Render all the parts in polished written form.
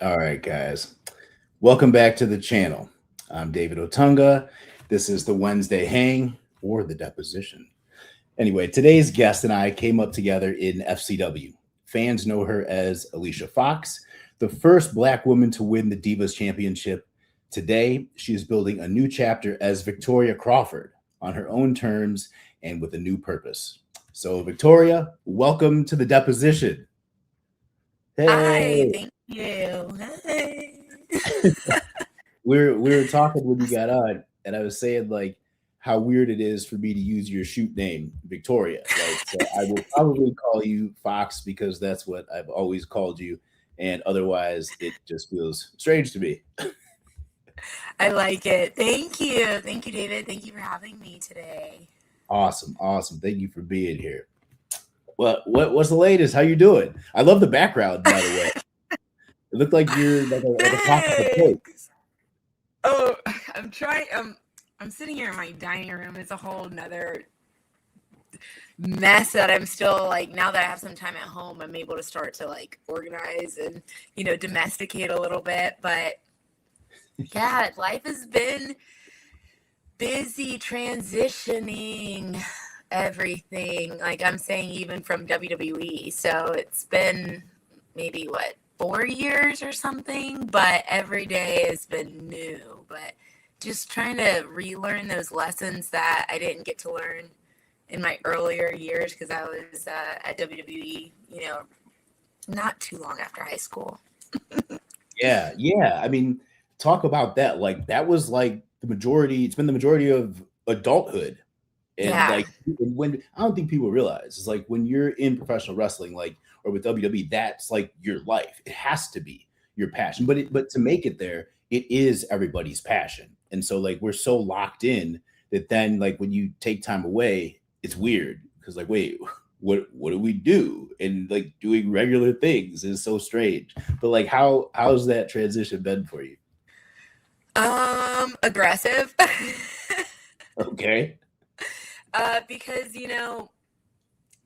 All right, guys. Welcome back to the channel. I'm David Otunga. This is the Wednesday Hang or the Deposition. Anyway, today's guest and I came up together in FCW. Fans know her as Alicia Fox, the first Black woman to win the Divas Championship. Today, she is building a new chapter as Victoria Crawford on her own terms and with a new purpose. So, Victoria, welcome to the Deposition. Hi, Hey. thank you. Hi. We were talking when you got on, and I was saying like how weird it is for me to use your shoot name, Victoria. Like, so I will probably call you Fox because that's what I've always called you, and otherwise it just feels strange to me. I like it. Thank you. Thank you, David. Thank you for having me today. Awesome, awesome. Thank you for being here. What's the latest? How you doing? I love the background, by the way. It looked like you're like a top of a plate. Thanks. Oh, I'm trying. I'm sitting here in my dining room. It's a whole nother mess that I'm still like, now that I have some time at home, I'm able to start to like organize and, domesticate a little bit. But yeah, life has been busy transitioning everything. Like I'm saying, even from WWE. So it's been maybe 4 years or something, but every day has been new. But just trying to relearn those lessons that I didn't get to learn in my earlier years because I was at WWE, not too long after high school. Yeah, yeah. I mean, talk about that. Like that was like the majority. It's been the majority of adulthood, and Yeah. like when I don't think people realize it's like when you're in professional wrestling, like or with WWE, that's like your life. It has to be your passion. But to make it there, it is everybody's passion. And so like we're so locked in that then like when you take time away, it's weird because like wait, what do we do? And like doing regular things is so strange. But like how's that transition been for you? Aggressive. Okay. Because,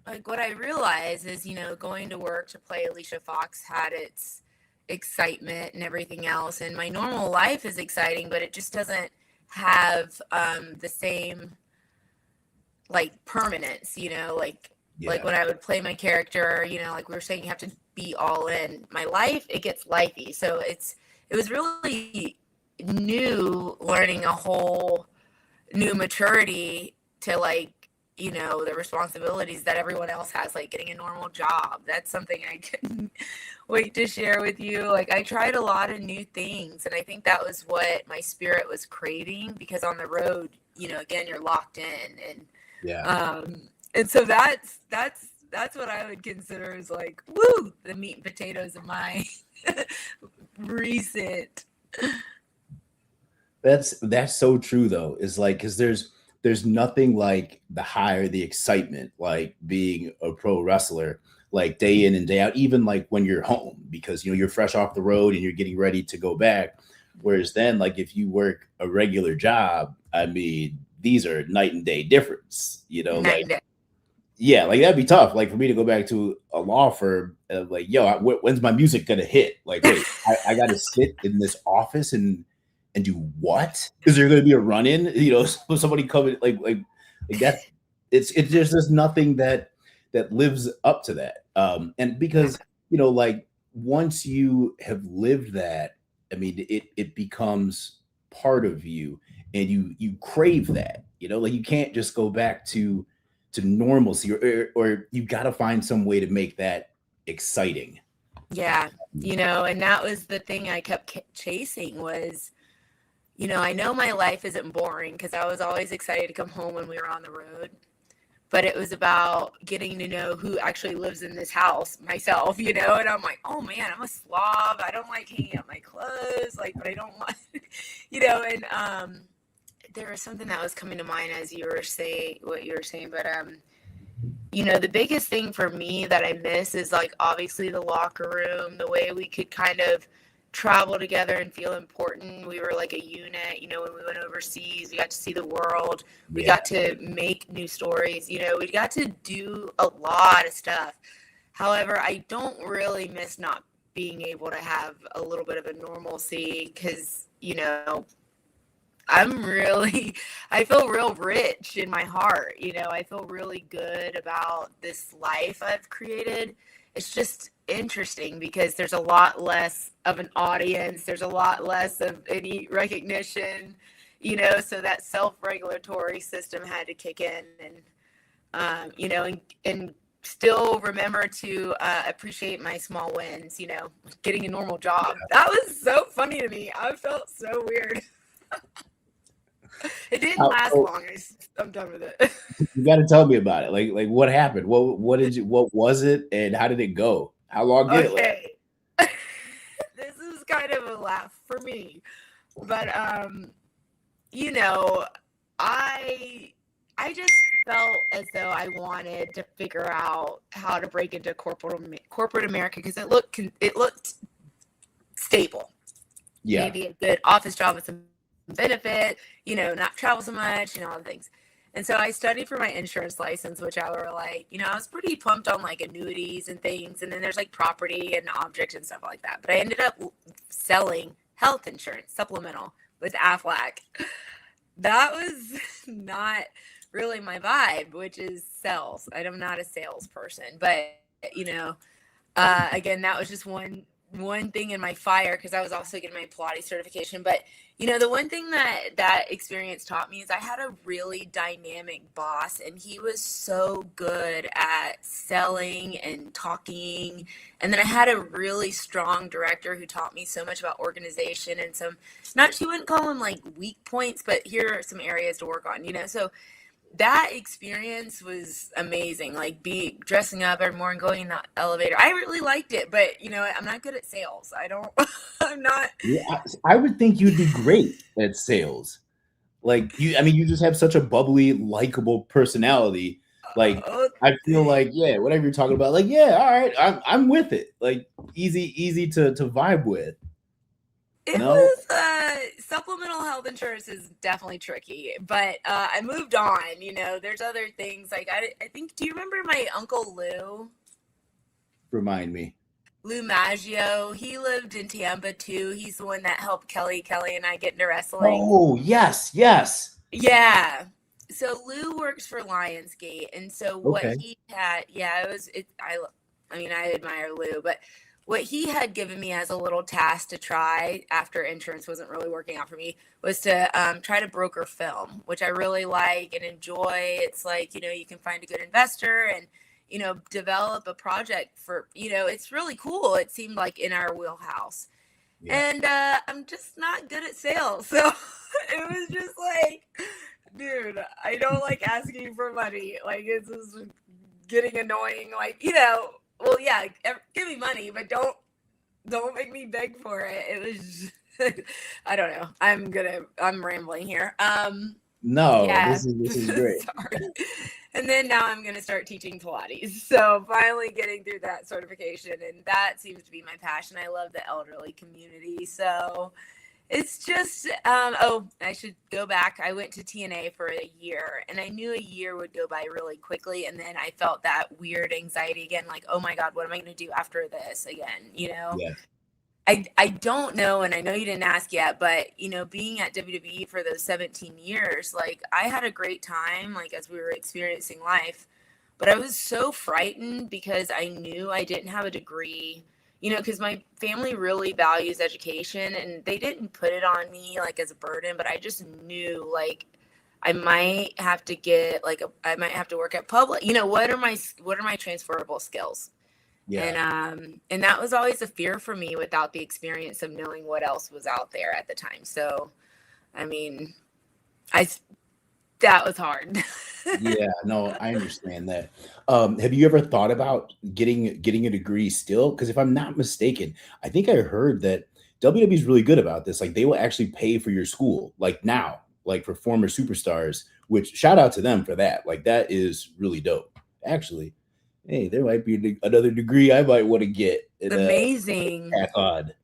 like what I realized is, going to work to play Alicia Fox had its excitement and everything else. And my normal life is exciting, but it just doesn't have the same like permanence, like Yeah. when I would play my character, like we were saying, you have to be all in. My life, it gets lifey. So it was really new learning a whole new maturity to like the responsibilities that everyone else has, like getting a normal job. That's something I couldn't wait to share with you. Like I tried a lot of new things, and I think that was what my spirit was craving, because on the road, again, you're locked in, Yeah. and so that's what I would consider as like, woo, the meat and potatoes of my recent. That's so true though. Is like because there's nothing like the high or the excitement like being a pro wrestler like day in and day out, even like when you're home because you're fresh off the road and you're getting ready to go back. Whereas then like if you work a regular job, I mean these are night and day difference. Night Like and day. yeah, like that'd be tough. Like for me to go back to a law firm, like yo, when's my music gonna hit? Like wait, I got to sit in this office and do what? Is there going to be a run in? Somebody coming like that. It's just nothing that lives up to that. And because like once you have lived that, I mean, it becomes part of you, and you crave that. Like you can't just go back to normalcy, or you got to find some way to make that exciting. Yeah, and that was the thing I kept chasing was, I know my life isn't boring because I was always excited to come home when we were on the road, but it was about getting to know who actually lives in this house myself, and I'm like, oh man, I'm a slob. I don't like hanging up my clothes, like, but I don't want, and there was something that was coming to mind as you were saying what you were saying, but the biggest thing for me that I miss is like obviously the locker room, the way we could kind of travel together and feel important. We were like a unit, when we went overseas, we got to see the world. We Yeah. got to make new stories, we got to do a lot of stuff. However, I don't really miss not being able to have a little bit of a normalcy, because, you know, I feel real rich in my heart. You know, I feel really good about this life I've created. It's just interesting because there's a lot less of an audience. There's a lot less of any recognition, you know, so that self-regulatory system had to kick in, and, you know, and still remember to appreciate my small wins, you know, getting a normal job. That was so funny to me. I felt so weird. It didn't last long. I'm done with it. You got to tell me about it. Like what happened? What was it, and how did it go? How long did it last? This is kind of a laugh for me, but you know, I just felt as though I wanted to figure out how to break into corporate America, because it looked stable. Yeah, maybe a good office job with some benefit, you know, not travel so much, and all the things. And so I studied for my insurance license, which I were like, you know, I was pretty pumped on like annuities and things. And then there's like property and objects and stuff like that. But I ended up selling health insurance, supplemental, with Aflac. That was not really my vibe, which is sales. I'm not a salesperson, but, you know, again, that was just one thing in my fire, because I was also getting my Pilates certification. But, you know, the one thing that experience taught me is I had a really dynamic boss, and he was so good at selling and talking. And then I had a really strong director who taught me so much about organization and she wouldn't call them like weak points, but here are some areas to work on, you know. So that experience was amazing. Like dressing up every morning, going in the elevator. I really liked it, but you know, I'm not good at sales. I'm not. Yeah, I would think you'd be great at sales. Like you just have such a bubbly, likable personality. Like I feel like, yeah, whatever you're talking about, like, yeah, all right, I'm with it. Like easy to vibe with. It was supplemental health insurance is definitely tricky, but I moved on. You know, there's other things like I think. Do you remember my uncle Lou? Remind me. Lou Maggio. He lived in Tampa too. He's the one that helped Kelly and I get into wrestling. Oh yes. Yeah. So Lou works for Lionsgate, and so what he had, I admire Lou, but what he had given me as a little task to try after insurance wasn't really working out for me was to try to broker film, which I really like and enjoy. It's like, you know, you can find a good investor and, you know, develop a project for, you know, it's really cool. It seemed like in our wheelhouse. Yeah. And I'm just not good at sales. So it was just like, dude, I don't like asking for money. Like, it's just getting annoying. Like, you know, well, yeah, give me money, but don't make me beg for it. It was just, I don't know. I'm rambling here. No, yeah. This is great. Sorry. And then now I'm going to start teaching Pilates. So finally getting through that certification, and that seems to be my passion. I love the elderly community. So it's just, I should go back. I went to TNA for a year, and I knew a year would go by really quickly. And then I felt that weird anxiety again, like, oh my God, what am I going to do after this again? You know, yeah. I don't know. And I know you didn't ask yet, but you know, being at WWE for those 17 years, like I had a great time, like as we were experiencing life, but I was so frightened because I knew I didn't have a degree. You know, because my family really values education, and they didn't put it on me like as a burden, but I just knew like I might have to get like I might have to work at public. You know, what are my transferable skills? Yeah. And that was always a fear for me without the experience of knowing what else was out there at the time. So, I mean, that was hard. Yeah, no, I understand that. Have you ever thought about getting a degree still? Because if I'm not mistaken, I think I heard that WWE is really good about this. Like they will actually pay for your school, like now, like for former superstars, which shout out to them for that. Like that is really dope. Actually, hey, there might be another degree I might want to get. Amazing. Odd.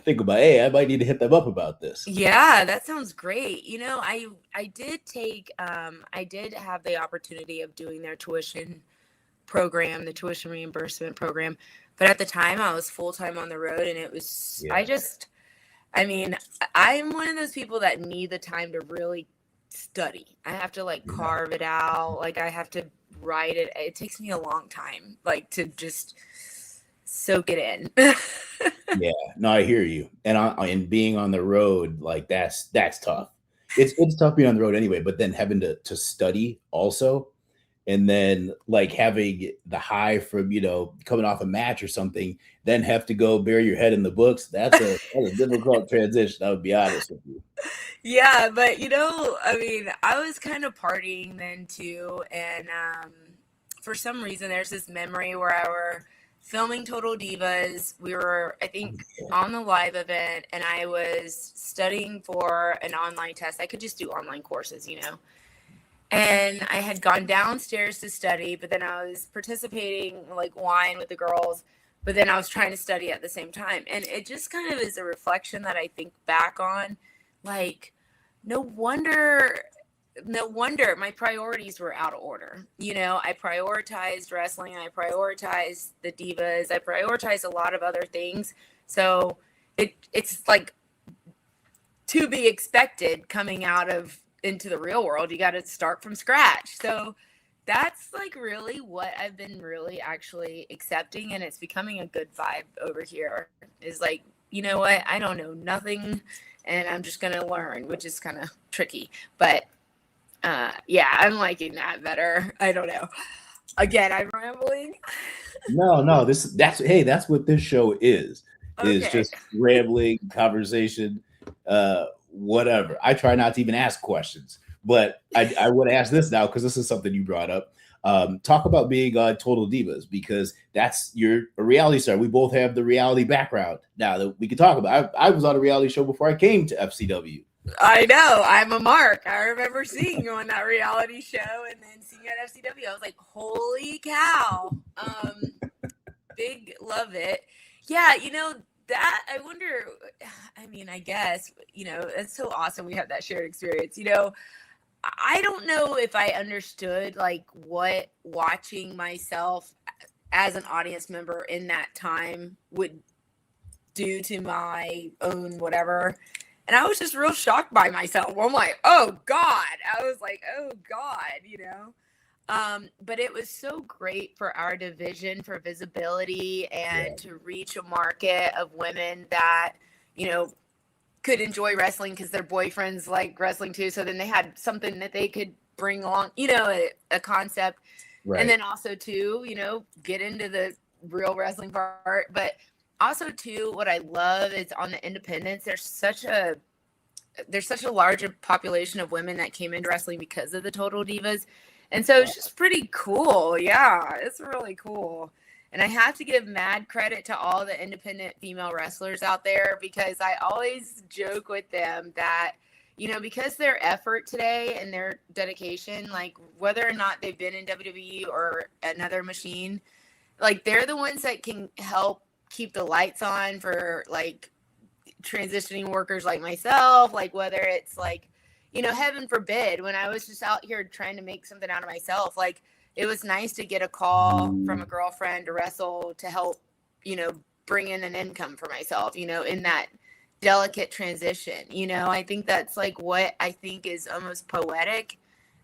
Think about, hey, I might need to hit them up about this. Yeah, that sounds great. You know, I did take I did have the opportunity of doing their tuition program, the tuition reimbursement program. But at the time I was full-time on the road, and it was, I mean, I'm one of those people that need the time to really study. I have to like carve it out. Like I have to write it. It takes me a long time, like to just soak it in. Yeah, no, I hear you. And being on the road, like that's tough. It's tough being on the road anyway, but then having to study also, and then like having the high from, you know, coming off a match or something, then have to go bury your head in the books. That's a difficult transition, I would be honest with you. Yeah, but you know, I mean, I was kind of partying then too, and for some reason there's this memory where I were filming Total Divas. We were, I think, on the live event, and I was studying for an online test. I could just do online courses, you know. And I had gone downstairs to study, but then I was participating like wine with the girls, but then I was trying to study at the same time. And it just kind of is a reflection that I think back on, like, no wonder my priorities were out of order. You know, I prioritized wrestling, I prioritized the Divas, I prioritized a lot of other things. So it's like to be expected coming out of into the real world. You got to start from scratch. So that's like really what I've been really actually accepting, and it's becoming a good vibe over here. Is like, you know what, I don't know nothing, and I'm just gonna learn, which is kind of tricky, but yeah, I'm liking that better. I don't know. Again, I'm rambling. No, that's what this show is Okay. just rambling conversation, whatever. I try not to even ask questions, but I would ask this now because this is something you brought up. Talk about being on Total Divas, because you're a reality star. We both have the reality background now that we can talk about. I was on a reality show before I came to FCW. I know. I'm a mark. I remember seeing you on that reality show and then seeing you at FCW. I was like, holy cow. Big love it. Yeah, you know, that I wonder, I mean, I guess, you know, it's so awesome we have that shared experience. You know, I don't know if I understood like what watching myself as an audience member in that time would do to my own whatever. And I was just real shocked by myself. I'm like, oh God. I was like, oh God, you know. But it was so great for our division, for visibility, and to reach a market of women that, you know, could enjoy wrestling because their boyfriends like wrestling too. So then they had something that they could bring along, you know, a concept. Right. And then also too, you know, get into the real wrestling part. But also too, what I love is on the independents, there's such a larger population of women that came into wrestling because of the Total Divas. And so it's just pretty cool. Yeah, it's really cool. And I have to give mad credit to all the independent female wrestlers out there, because I always joke with them that, you know, because their effort today and their dedication, like whether or not they've been in WWE or another machine, like they're the ones that can help keep the lights on for like transitioning workers like myself. Like whether it's like, you know, heaven forbid, when I was just out here trying to make something out of myself, like it was nice to get a call from a girlfriend to wrestle to help, you know, bring in an income for myself, you know, in that delicate transition. You know, I think that's like what I think is almost poetic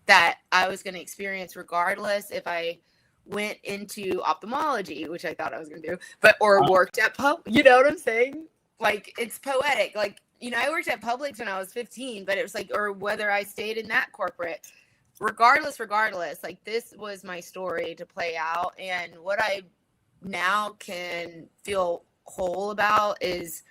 that I was going to experience regardless if I went into ophthalmology, which I thought I was going to do, or worked at you know what I'm saying? Like, it's poetic. Like, you know, I worked at Publix when I was 15, but it was like, or whether I stayed in that corporate, regardless, like this was my story to play out. And what I now can feel whole about is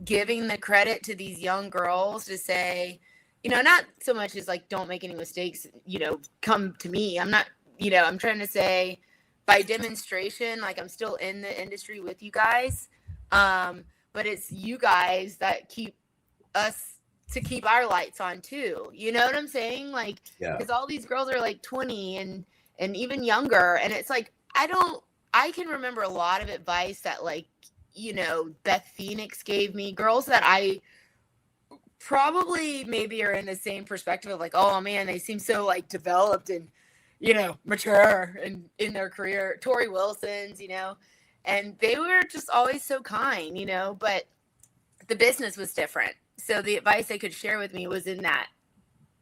giving the credit to these young girls to say, you know, not so much as like, don't make any mistakes, you know, come to me. I'm not, you know, I'm trying to say by demonstration, like I'm still in the industry with you guys. But it's you guys that keep our lights on too. You know what I'm saying? Like, because all these girls are like 20 and even younger. And it's like, I can remember a lot of advice that like, you know, Beth Phoenix gave me, girls that I probably maybe are in the same perspective of like, oh man, they seem so like developed and mature and in their career, Tori Wilson's, and they were just always so kind, but the business was different. So the advice they could share with me was in that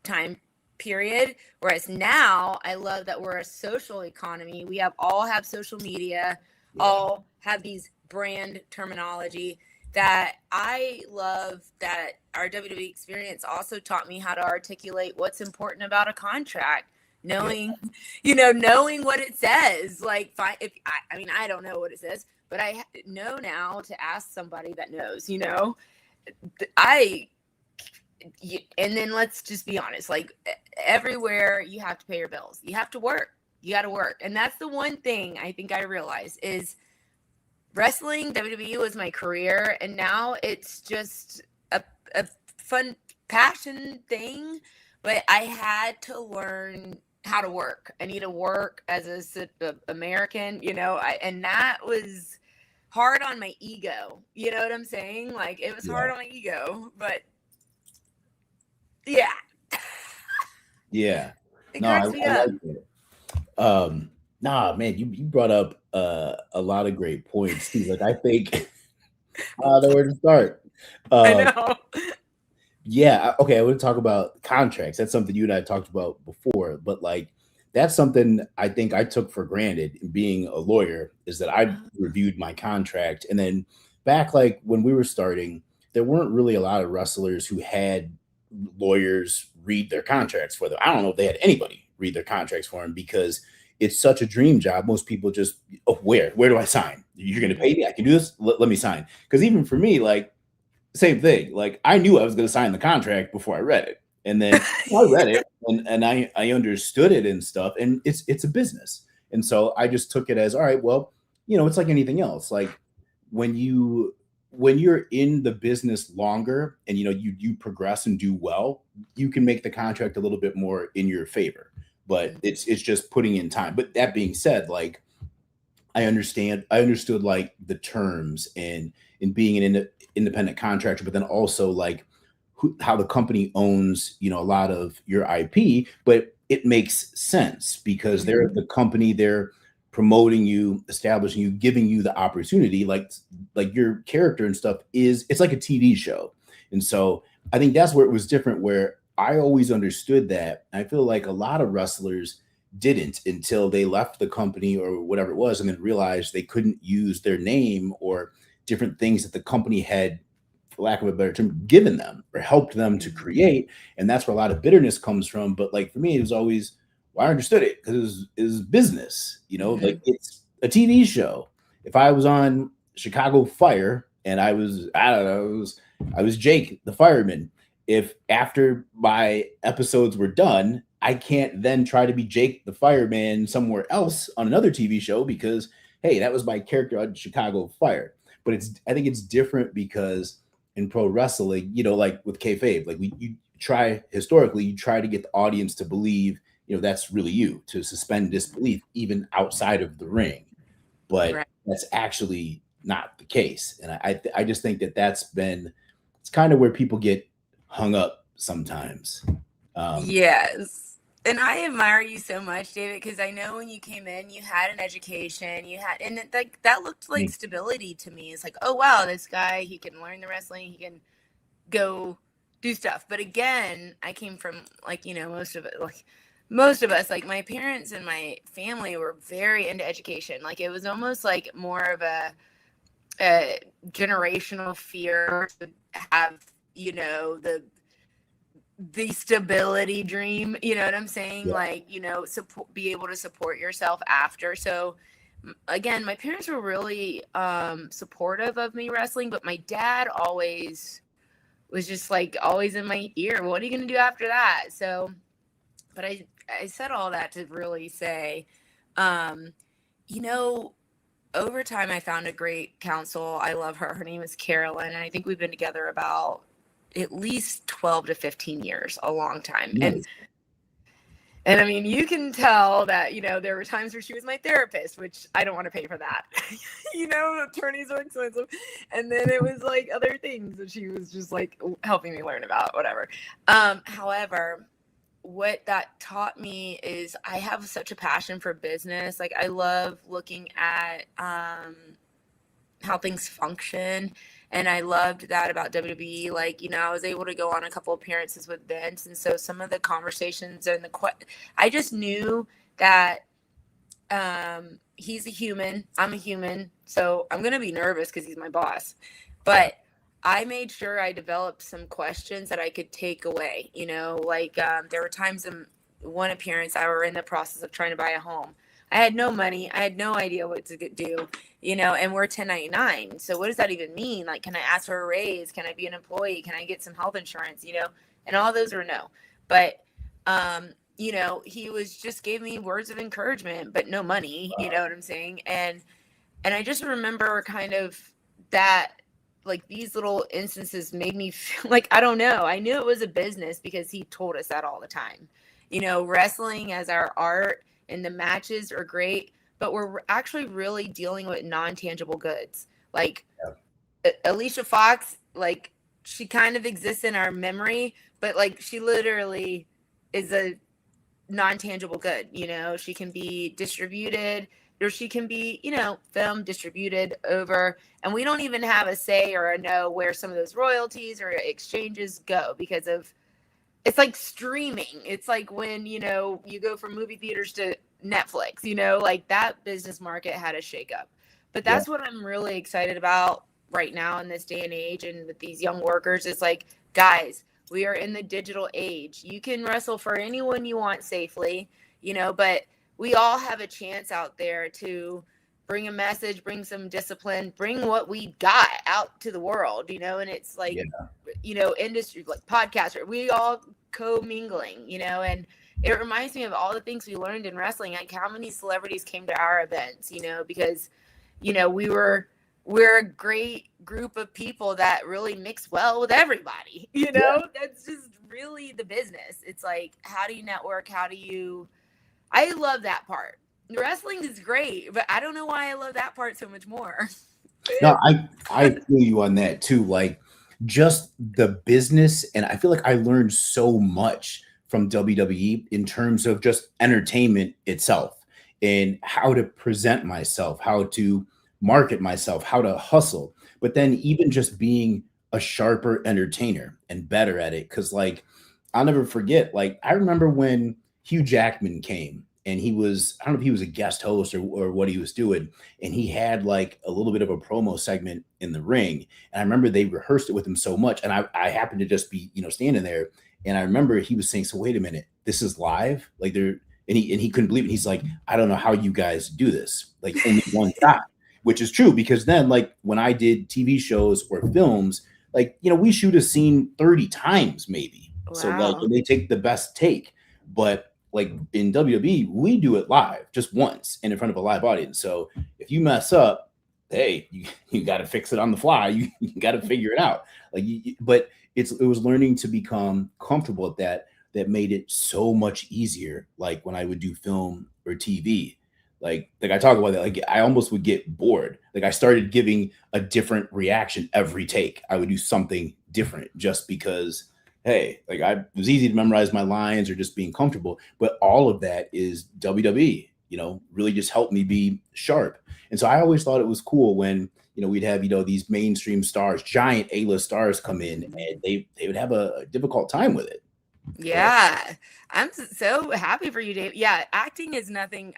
time period. Whereas now I love that we're a social economy. We all have social media, all have these brand terminology that I love, that our WWE experience also taught me how to articulate what's important about a contract. Knowing what it says. Like, I don't know what it says, but I know now to ask somebody that knows, and then let's just be honest, like everywhere you have to pay your bills. You have to work. You got to work. And that's the one thing I think I realized is wrestling, WWE was my career. And now it's just a fun passion thing. But I had to learn how to work. I need to work as a American, and that was hard on my ego. You know what I'm saying? Like, it was hard on my ego, but yeah. No, I like it. Man, you brought up a lot of great points too. Like, I think I don't know where to start. I know. Yeah, okay, I want to talk about contracts. That's something you and I talked about before, but like that's something I think I took for granted in being a lawyer, is that I reviewed my contract. And then back like when we were starting, there weren't really a lot of wrestlers who had lawyers read their contracts for them. I don't know if they had anybody read their contracts for them, because it's such a dream job. Most people just, where do I sign? You're going to pay me? I can do this. Let me sign. Because even for me, like, same thing. Like, I knew I was going to sign the contract before I read it. And then I read it and I understood it and stuff. And it's a business. And so I just took it as, all right, well, it's like anything else. Like when you're in the business longer and, you progress and do well, you can make the contract a little bit more in your favor, but it's just putting in time. But that being said, like, I understood like the terms and in being an independent contractor, but then also like how the company owns, a lot of your IP, but it makes sense because they're the company, they're promoting you, establishing you, giving you the opportunity, like your character and stuff it's like a TV show. And so I think that's where it was different, where I always understood that. I feel like a lot of wrestlers didn't until they left the company or whatever it was, and then realized they couldn't use their name or different things that the company had, for lack of a better term, given them or helped them to create. And that's where a lot of bitterness comes from. But like for me, it was always, well, I understood it because it was business, like it's a TV show. If I was on Chicago Fire and I was Jake the fireman, if after my episodes were done, I can't then try to be Jake the fireman somewhere else on another TV show because, hey, that was my character on Chicago Fire. But I think it's different because in pro wrestling, like with kayfabe, like you try to get the audience to believe, that's really you, to suspend disbelief even outside of the ring. But that's actually not the case. And I just think it's kind of where people get hung up sometimes. Yes. And I admire you so much, David, because I know when you came in, you had an education, and that looked like stability to me. It's like, oh, wow, this guy, he can learn the wrestling, he can go do stuff. But again, I came from like, most of us, like my parents and my family were very into education. Like it was almost like more of a generational fear to have, the stability dream, you know what I'm saying? Like, be able to support yourself after. So again, my parents were really supportive of me wrestling, but my dad always was just like always in my ear. What are you going to do after that? So, but I said all that to really say, over time I found a great counsel. I love her. Her name is Carolyn. And I think we've been together about at least 12 to 15 years, a long time. Nice. And I mean, you can tell that, there were times where she was my therapist, which I don't want to pay for that. Attorneys are expensive. And then it was like other things that she was just like helping me learn about, whatever. However, what that taught me is I have such a passion for business. Like I love looking at how things function. And I loved that about WWE. Like, you know, I was able to go on a couple appearances with Vince. And so some of the conversations and I just knew that he's a human. I'm a human. So I'm going to be nervous because he's my boss. But I made sure I developed some questions that I could take away. You know, like there were times in one appearance I were in the process of trying to buy a home. I had no money. I had no idea what to do, you know, and we're 1099. So what does that even mean? Like, can I ask for a raise? Can I be an employee? Can I get some health insurance? You know, and all those were no. But, you know, he was just gave me words of encouragement, but no money, you know what I'm saying? And I just remember kind of that, like these little instances made me feel like, I don't know. I knew it was a business because he told us that all the time, you know, wrestling as our art and the matches are great, but we're actually really dealing with non-tangible goods. Like Alicia Fox, like she kind of exists in our memory, but like she literally is a non-tangible good. You know, she can be distributed or she can be, you know, filmed, distributed over, and we don't even have a say or a know where some of those royalties or exchanges go because of it's like streaming. It's like when, you know, you go from movie theaters to Netflix, you know, like that business market had a shakeup. But that's what I'm really excited about right now in this day and age. And with these young workers, it's like, guys, we are in the digital age. You can wrestle for anyone you want safely, you know, but we all have a chance out there to bring a message, bring some discipline, bring what we got out to the world, you know, and it's like, you know, industry, like podcaster, we all co-mingling, you know, and it reminds me of all the things we learned in wrestling, like how many celebrities came to our events, you know, because, you know, we're a great group of people that really mix well with everybody, you know, that's just really the business. It's like, how do you network? I love that part. Wrestling is great, but I don't know why I love that part so much more. No, I feel you on that too. Like just the business, and I feel like I learned so much from WWE in terms of just entertainment itself and how to present myself, how to market myself, how to hustle. But then even just being a sharper entertainer and better at it. Cause like I'll never forget, like I remember when Hugh Jackman came and he was, I don't know if he was a guest host or what he was doing. And he had like a little bit of a promo segment in the ring. And I remember they rehearsed it with him so much. And I happened to just be, you know, standing there. And I remember he was saying, so wait a minute, this is live? Like there, and he couldn't believe it. He's like, I don't know how you guys do this. Like only one shot, which is true because then like when I did TV shows or films, like, you know, we shoot a scene 30 times maybe. Wow. So like they take the best take, but like in WWE, we do it live just once and in front of a live audience. So if you mess up, hey, you got to fix it on the fly. You got to figure it out. Like, but it was learning to become comfortable at that made it so much easier. Like when I would do film or TV, like I talk about that, like I almost would get bored. Like I started giving a different reaction every take. I would do something different just because hey, like it was easy to memorize my lines or just being comfortable, but all of that is WWE, you know, really just helped me be sharp. And so I always thought it was cool when, you know, we'd have, you know, these mainstream stars, giant A-list stars come in and they would have a difficult time with it. Yeah. I'm so happy for you, Dave. Yeah. Acting is nothing.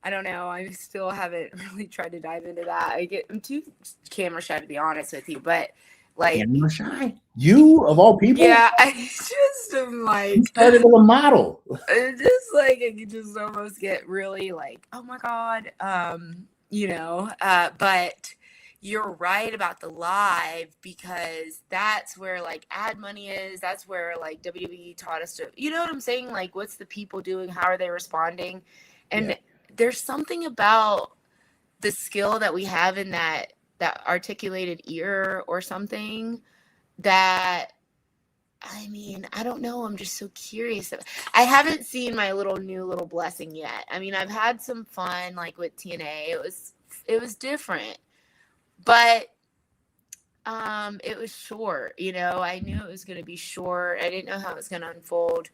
I don't know. I still haven't really tried to dive into that. I'm too camera shy to be honest with you, but like camera shy. You of all people? Yeah, I just am like you started as a model. Just like I could just almost get really like, oh my God. You know, but you're right about the live because that's where like ad money is. That's where like WWE taught us to, you know what I'm saying? Like what's the people doing? How are they responding? And there's something about the skill that we have in that articulated ear or something that, I mean, I don't know. I'm just so curious. I haven't seen my new little blessing yet. I mean, I've had some fun like with TNA. It was different, but it was short, you know. I knew it was going to be short. I didn't know how it was going to unfold.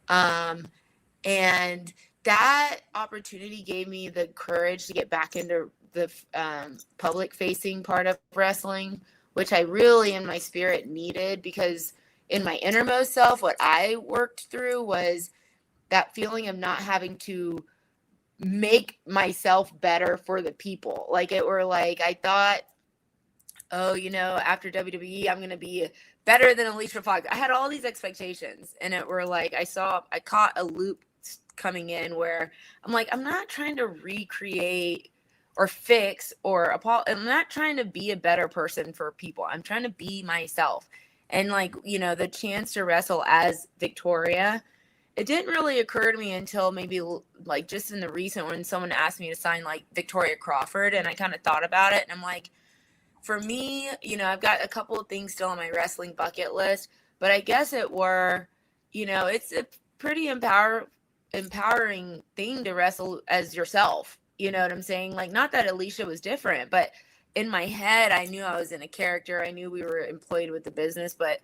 And that opportunity gave me the courage to get back into the public facing part of wrestling, which I really in my spirit needed, because in my innermost self, what I worked through was that feeling of not having to make myself better for the people. Like it were like, I thought, oh, after WWE, I'm going to be better than Alicia Fox. I had all these expectations, and it were like, I caught a loop coming in where I'm like, I'm not trying to recreate or fix or I'm not trying to be a better person for people. I'm trying to be myself. And like, the chance to wrestle as Victoria, it didn't really occur to me until maybe like just in the recent when someone asked me to sign like Victoria Crawford, and I kind of thought about it, and I'm like, for me, I've got a couple of things still on my wrestling bucket list, but I guess it's a pretty empowering thing to wrestle as yourself. You know what I'm saying? Like, not that Alicia was different, but in my head, I knew I was in a character. I knew we were employed with the business, but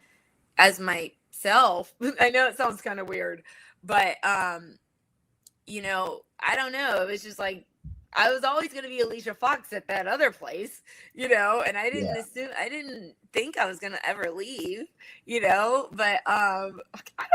as myself, I know it sounds kind of weird, but, I don't know. It was just like, I was always going to be Alicia Fox at that other place, and I didn't think I was going to ever leave, but I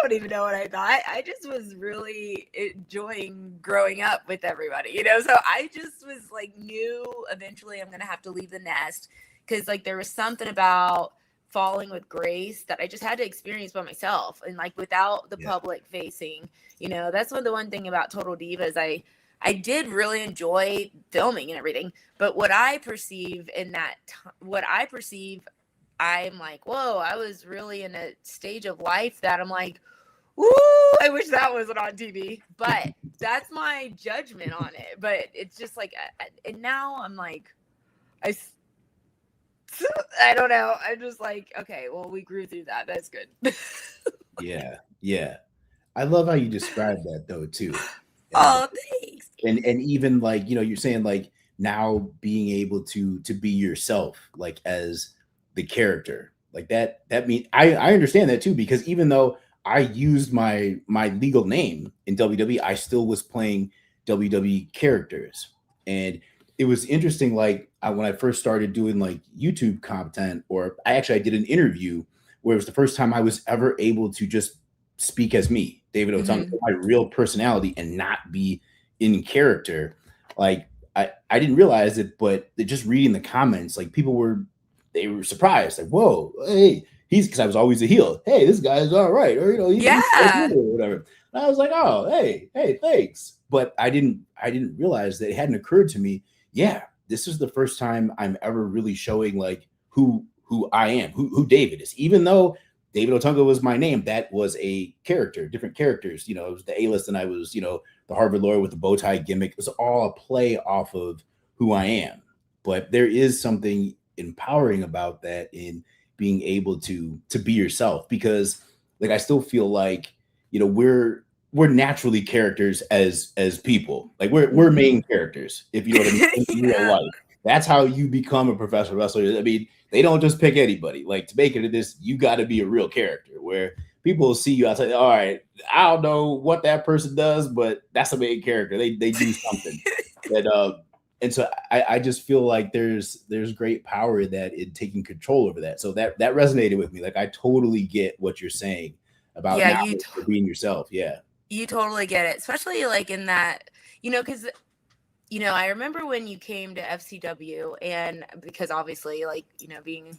don't even know what I thought. I just was really enjoying growing up with everybody, so I just was like, knew eventually I'm going to have to leave the nest, because like there was something about falling with grace that I just had to experience by myself, and like without the public facing, that's the one thing about Total Divas. I did really enjoy filming and everything, but what I perceive I'm like, whoa, I was really in a stage of life that I'm like, ooh, I wish that wasn't on TV, but that's my judgment on it. But it's just like, and now I'm like, I don't know. I'm just like, okay, well, we grew through that. That's good. Yeah. I love how you describe that though too. Oh, thanks. And even like, you're saying like now being able to be yourself, like as the character, like that means I understand that too, because even though I used my legal name in WWE, I still was playing WWE characters. And it was interesting, like when I first started doing like YouTube content, or I did an interview where it was the first time I was ever able to just speak as me, David Otunga, my real personality, and not be in character. Like I didn't realize it, but just reading the comments, like people were surprised, like, whoa, hey, because I was always a heel. Hey, this guy's all right, or he's or whatever. And I was like, oh, hey, thanks. But I didn't realize that it hadn't occurred to me. Yeah, this is the first time I'm ever really showing like who I am, who David is. Even though David Otunga was my name, that was a character, different characters. It was the A-list, and I was, the Harvard lawyer with the bow tie gimmick. It was all a play off of who I am. But there is something empowering about that in being able to be yourself, because like I still feel like we're naturally characters as people. Like we're main characters, if you know what I mean, in real life. That's how you become a professional wrestler. I mean, they don't just pick anybody. Like to make it to this, you got to be a real character where people will see you outside. All right, I don't know what that person does, but that's a main character. They do something. And so I just feel like there's great power in that, in taking control over that. So that resonated with me. Like I totally get what you're saying about being yourself. Yeah. You totally get it, especially like in that, because I remember when you came to FCW, and because obviously like, being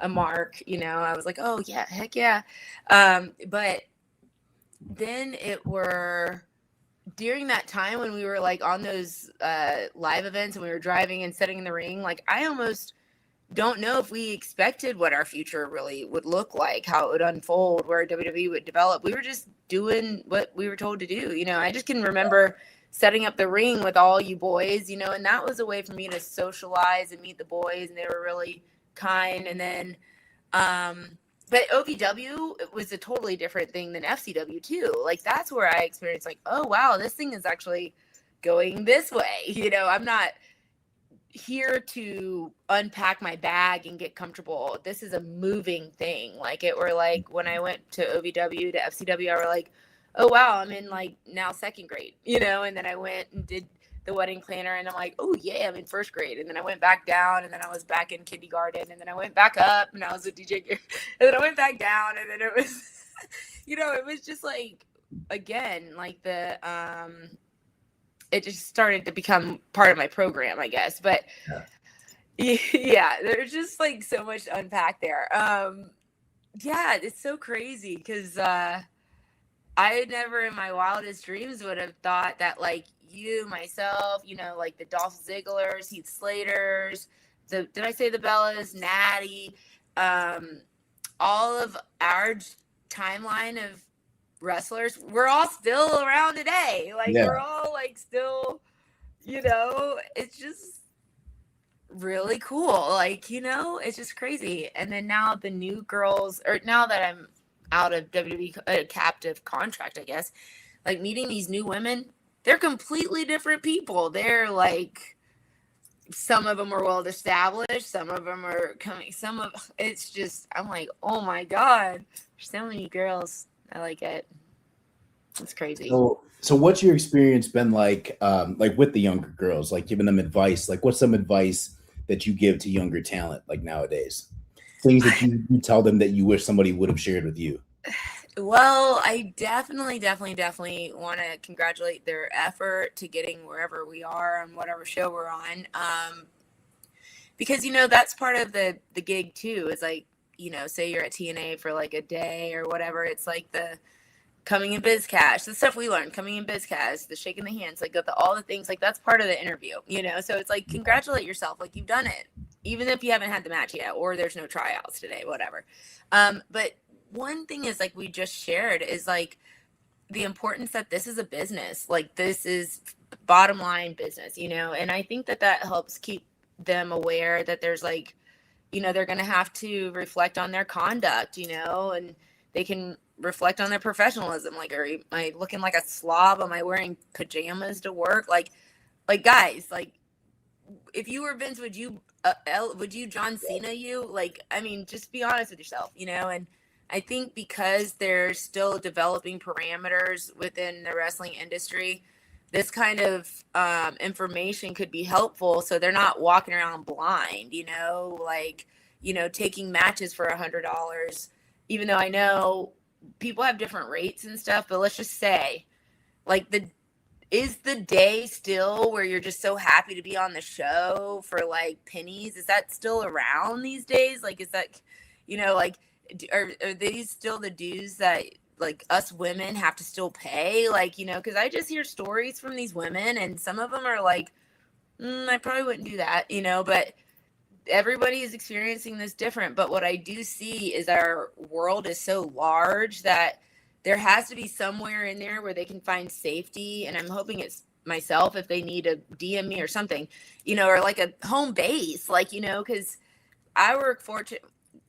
a mark, I was like, oh yeah, heck yeah. But then it were during that time when we were like on those live events and we were driving and sitting in the ring, like I almost don't know if we expected what our future really would look like, how it would unfold, where WWE would develop. We were just doing what we were told to do. I just can remember setting up the ring with all you boys, and that was a way for me to socialize and meet the boys, and they were really kind. And then, but OVW was a totally different thing than FCW too. Like that's where I experienced like, oh wow, this thing is actually going this way. I'm not here to unpack my bag and get comfortable. This is a moving thing. Like it were like when I went to OVW to FCW, I were like, oh wow, I'm in like now second grade, you know, and then I went and did the wedding planner and I'm like, oh yeah, I'm in first grade. And then I went back down and then I was back in kindergarten and then I went back up and I was a DJ and then I went back down and then it was, you know, it was just like, again, like it just started to become part of my program, I guess. But yeah, there's just like so much to unpack there. Yeah, it's so crazy because I never in my wildest dreams would have thought that like you, myself, you know, like the Dolph Zigglers, Heath Slaters, did I say the Bellas, Natty, all of our timeline of wrestlers, we're all still around today. Like we're all like still, you know, it's just really cool. Like, you know, it's just crazy. And then now the new girls, or now that I'm out of WWE captive contract, I guess, like meeting these new women, they're completely different people. They're like, some of them are well established, some of them are coming, it's just, I'm like, oh my God, there's so many girls. I like it. It's crazy. So what's your experience been like with the younger girls, like giving them advice? Like what's some advice that you give to younger talent like nowadays? Things that you tell them that you wish somebody would have shared with you? Well, I definitely want to congratulate their effort to getting wherever we are on whatever show we're on. Because, you know, that's part of the gig too, is like, you know, say you're at TNA for like a day or whatever. It's like the coming in biz cash, the stuff we learned, coming in biz cash, the shaking the hands, like all the things, like that's part of the interview, you know? So it's like, congratulate yourself. Like you've done it, even if you haven't had the match yet, or there's no tryouts today, whatever. But one thing is like, we just shared is like the importance that this is a business, like this is bottom line business, you know? And I think that helps keep them aware that there's like, you know, they're going to have to reflect on their conduct, you know, and they can reflect on their professionalism. Like, am I looking like a slob? Am I wearing pajamas to work? Like guys, like if you were Vince, would you John Cena you? Like, I mean, just be honest with yourself, you know? And I think because they're still developing parameters within the wrestling industry, this kind of information could be helpful. So they're not walking around blind, you know, like, you know, taking matches for $100, even though I know people have different rates and stuff, but let's just say like is the day still where you're just so happy to be on the show for like pennies? Is that still around these days? Like, is that, you know, like, are these still the dues that like us women have to still pay? Like, you know, because I just hear stories from these women and some of them are like, I probably wouldn't do that, you know, but everybody is experiencing this different. But what I do see is our world is so large that there has to be somewhere in there where they can find safety. And I'm hoping it's myself if they need a DM me or something, you know, or like a home base, like, you know, because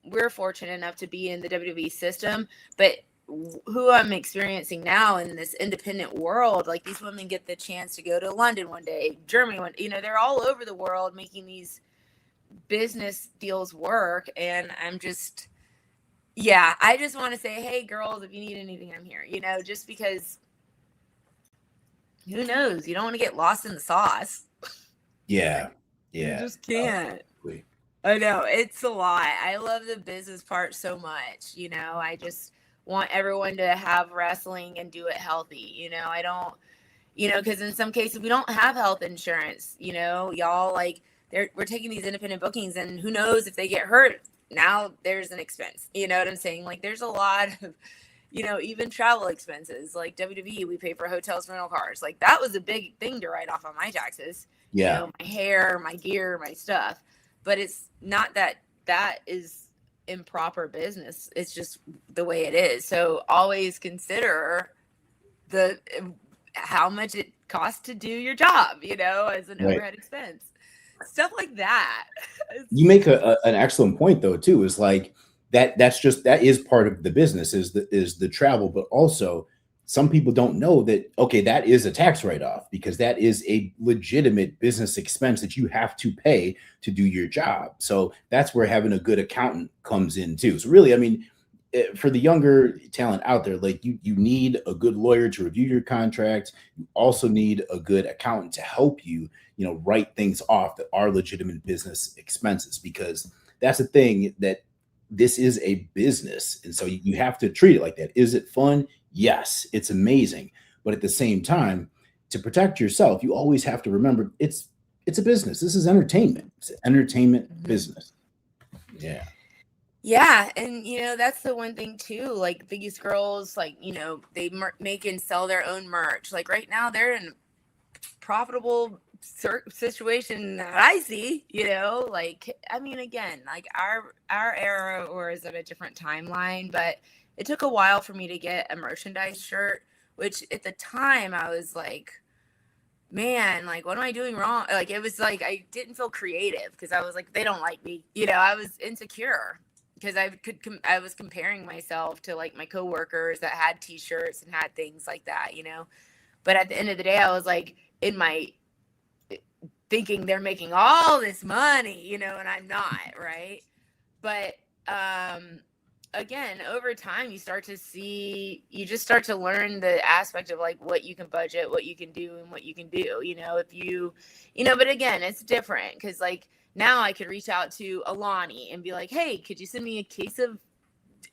we're fortunate enough to be in the WWE system, but who I'm experiencing now in this independent world, like these women get the chance to go to London one day, Germany one, you know, they're all over the world making these business deals work. And I'm just, yeah, I just want to say, hey girls, if you need anything, I'm here, you know, just because who knows, you don't want to get lost in the sauce. Yeah. You just can't. I know, it's a lot. I love the business part so much, you know. I just want everyone to have wrestling and do it healthy, you know. I don't, you know, because in some cases we don't have health insurance, you know, y'all, like we're taking these independent bookings and who knows if they get hurt, now there's an expense, you know what I'm saying? Like there's a lot of, you know, even travel expenses, like WWE, we pay for hotels, rental cars, like that was a big thing to write off on my taxes, you know, my hair, my gear, my stuff. But it's not that is improper business. It's just the way it is. So always consider how much it costs to do your job, you know, as an overhead expense. Stuff like that. You make an excellent point though, too, is like that is part of the business is the travel, but also some people don't know that, okay, that is a tax write-off because that is a legitimate business expense that you have to pay to do your job. So that's where having a good accountant comes in too. So really, I mean, for the younger talent out there, like you need a good lawyer to review your contract. You also need a good accountant to help you, write things off that are legitimate business expenses, because that's the thing, that this is a business. And so you have to treat it like that. Is it fun? Yes, it's amazing. But at the same time, to protect yourself, you always have to remember it's a business. This is entertainment. It's an entertainment business. Yeah. Yeah, and that's the one thing too. Like these girls, like they make and sell their own merch. Like right now, they're in a profitable situation that I see. Like I mean, again, like our era was at a different timeline, but it took a while for me to get a merchandise shirt. Which at the time I was like, man, like what am I doing wrong? Like it was like I didn't feel creative because I was like, they don't like me. I was insecure. Because I was comparing myself to like my coworkers that had t-shirts and had things like that, but at the end of the day, I was like in my thinking they're making all this money, and I'm not, right? But again, over time, you just start to learn the aspect of like what you can budget, what you can do, and what you can do, if you, but again, it's different because like, now I could reach out to Alani and be like, hey, could you send me a case of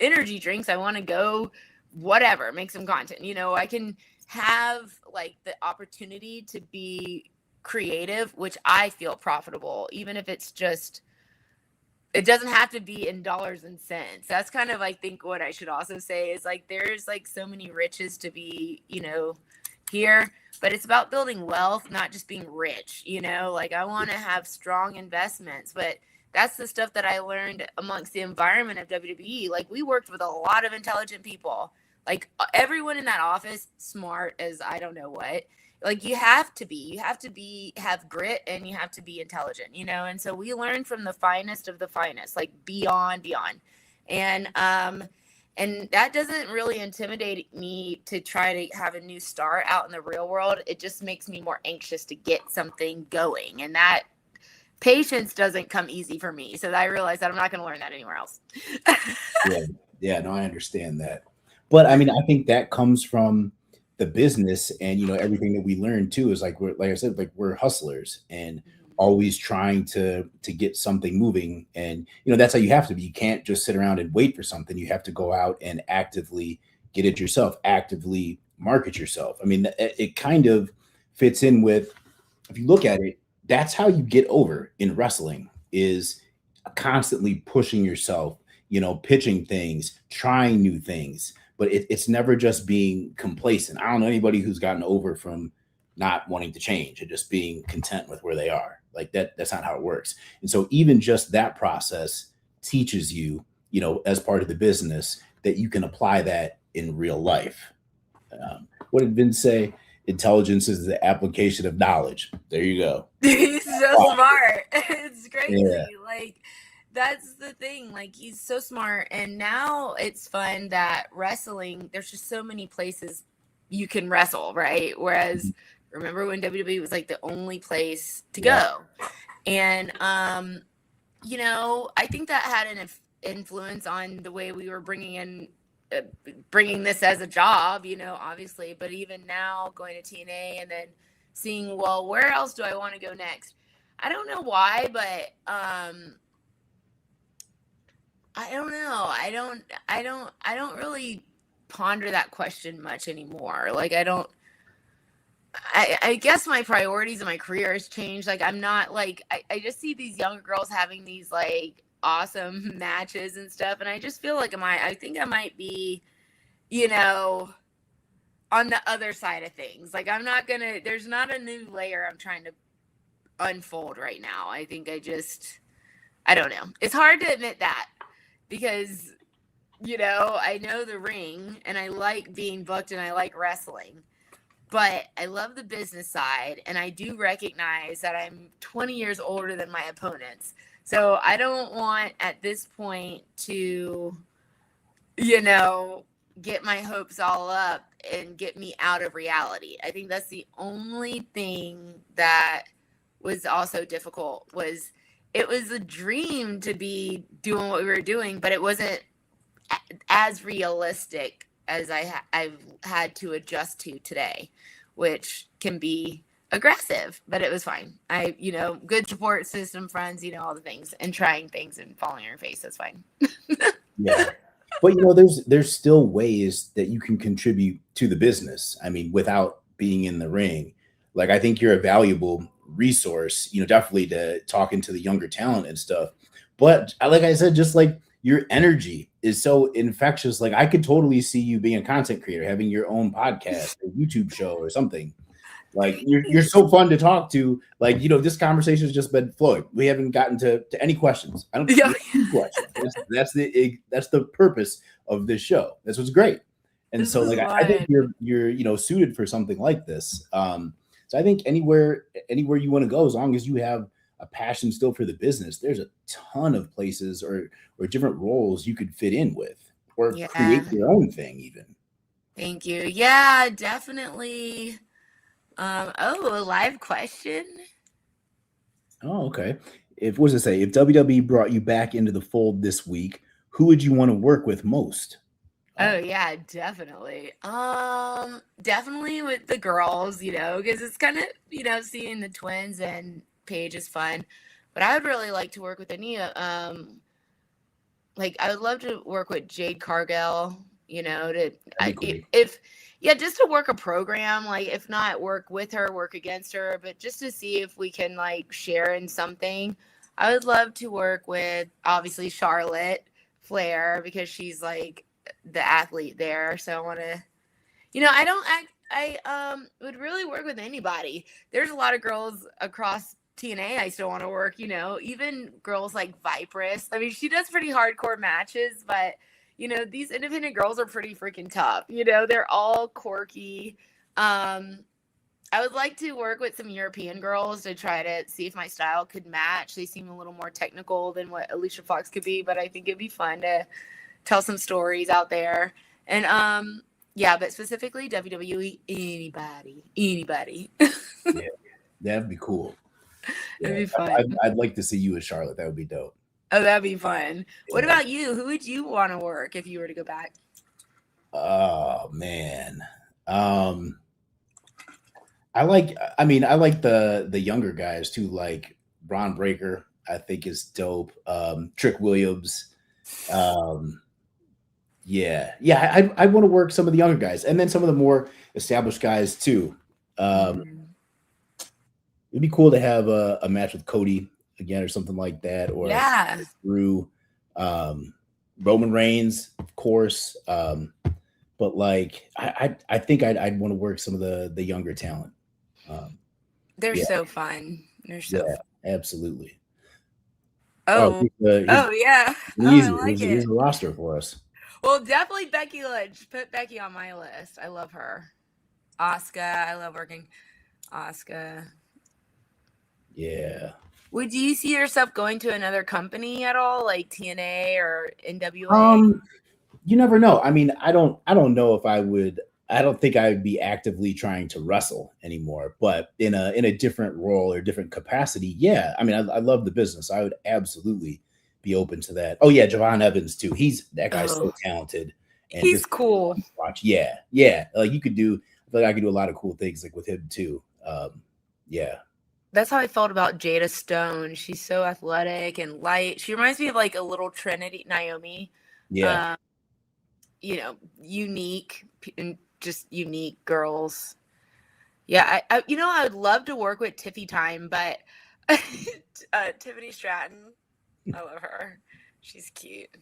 energy drinks? I want to go, whatever, make some content. I can have like the opportunity to be creative, which I feel profitable, even if it's just, it doesn't have to be in dollars and cents. That's kind of, I think, what I should also say is like, there's like so many riches to be, here. But it's about building wealth, not just being rich, like I want to have strong investments. But that's the stuff that I learned amongst the environment of WWE. Like we worked with a lot of intelligent people, like everyone in that office, smart as I don't know what. Like you have to have grit, and you have to be intelligent, and so we learned from the finest of the finest, like beyond. And that doesn't really intimidate me to try to have a new start out in the real world. It just makes me more anxious to get something going. And that patience doesn't come easy for me. So I realized that I'm not going to learn that anywhere else. Yeah, no, I understand that. But I mean, I think that comes from the business, and everything that we learn too is like like I said, like we're hustlers and always trying to get something moving. And that's how you have to be. You can't just sit around and wait for something. You have to go out and actively get it yourself, actively market yourself. I mean, it kind of fits in with, if you look at it, that's how you get over in wrestling, is constantly pushing yourself, pitching things, trying new things. But it's never just being complacent. I don't know anybody who's gotten over from not wanting to change and just being content with where they are. Like that's not how it works. And so even just that process teaches you, as part of the business, that you can apply that in real life. What did Vince say? Intelligence is the application of knowledge. There you go. He's so smart. It's crazy. Yeah. Like that's the thing. Like he's so smart. And now it's fun that wrestling, there's just so many places you can wrestle, right? Whereas remember when WWE was like the only place to go. And, I think that had an influence on the way we were bringing this as a job, obviously. But even now going to TNA and then seeing, well, where else do I want to go next? I don't know why, but I don't know. I don't really ponder that question much anymore. Like I guess my priorities in my career has changed. Like I'm not like I just see these younger girls having these like awesome matches and stuff, and I just feel like I think I might be, on the other side of things. Like there's not a new layer I'm trying to unfold right now. I think I don't know. It's hard to admit that because, I know the ring and I like being booked and I like wrestling, but I love the business side. And I do recognize that I'm 20 years older than my opponents. So I don't want at this point to, get my hopes all up and get me out of reality. I think that's the only thing that was also difficult. It was a dream to be doing what we were doing, but it wasn't as realistic as I've had to adjust to today, which can be aggressive, but it was fine. Good support system, friends, all the things, and trying things and falling on your face. That's fine. Yeah. But there's still ways that you can contribute to the business. I mean, without being in the ring. Like, I think you're a valuable resource, definitely to talking to the younger talent and stuff. But like I said, just like your energy is so infectious. Like, I could totally see you being a content creator, having your own podcast or YouTube show or something. Like, you're so fun to talk to. Like, this conversation has just been flowing. We haven't gotten to any questions. I don't think any questions. That's the purpose of this show. That's what's great. And so, like, I think you're suited for something like this. So I think anywhere you want to go, as long as you have a passion still for the business, there's a ton of places or different roles you could fit in with, or create your own thing even. Thank you. Yeah, definitely. A live question. Oh, okay. What does it say? If WWE brought you back into the fold this week, who would you want to work with most? Oh yeah, definitely. Definitely with the girls, because it's kind of, seeing the twins and Paige is fun. But I would really like to work with Ania. I would love to work with Jade Cargill, just to work a program, like, if not work with her, work against her, but just to see if we can, like, share in something. I would love to work with, obviously, Charlotte Flair, because she's, like, the athlete there. So I want to, I would really work with anybody. There's a lot of girls across TNA I still want to work, even girls like Vipress. I mean, she does pretty hardcore matches, but these independent girls are pretty freaking tough. They're all quirky. I would like to work with some European girls to try to see if my style could match. They seem a little more technical than what Alicia Fox could be, but I think it'd be fun to tell some stories out there. And but specifically WWE, anybody. Yeah, that'd be cool. Yeah, It'd be fun. I'd like to see you as Charlotte. That would be dope. Oh, that'd be fun. Yeah. What about you? Who would you want to work if you were to go back? Oh man. I like the younger guys too, like Braun Breaker, I think is dope. Trick Williams. I want to work some of the younger guys, and then some of the more established guys too. It'd be cool to have a match with Cody again or something like that, or through Roman Reigns, of course. But like, I think I'd want to work some of the younger talent. They're so fun. They're so fun. Absolutely. Yeah. Here's a roster for us. Well, definitely Becky Lynch. Put Becky on my list. I love her. Asuka. I love working Asuka. Yeah. Would you see yourself going to another company at all, like TNA or NWA? You never know. I mean, I don't know if I would. I don't think I would be actively trying to wrestle anymore, but in a different role or different capacity, yeah. I mean, I love the business. I would absolutely be open to that. Oh yeah, Javon Evans too. That guy's so talented. And he's cool. Watch, yeah. Like you could do. I feel like I could do a lot of cool things like with him too. Yeah. That's how I felt about Jada Stone. She's so athletic and light. She reminds me of like a little Trinity Naomi. Yeah. Unique and just unique girls. Yeah, I would love to work with Tiffy Time, but Tiffany Stratton, I love her. She's cute.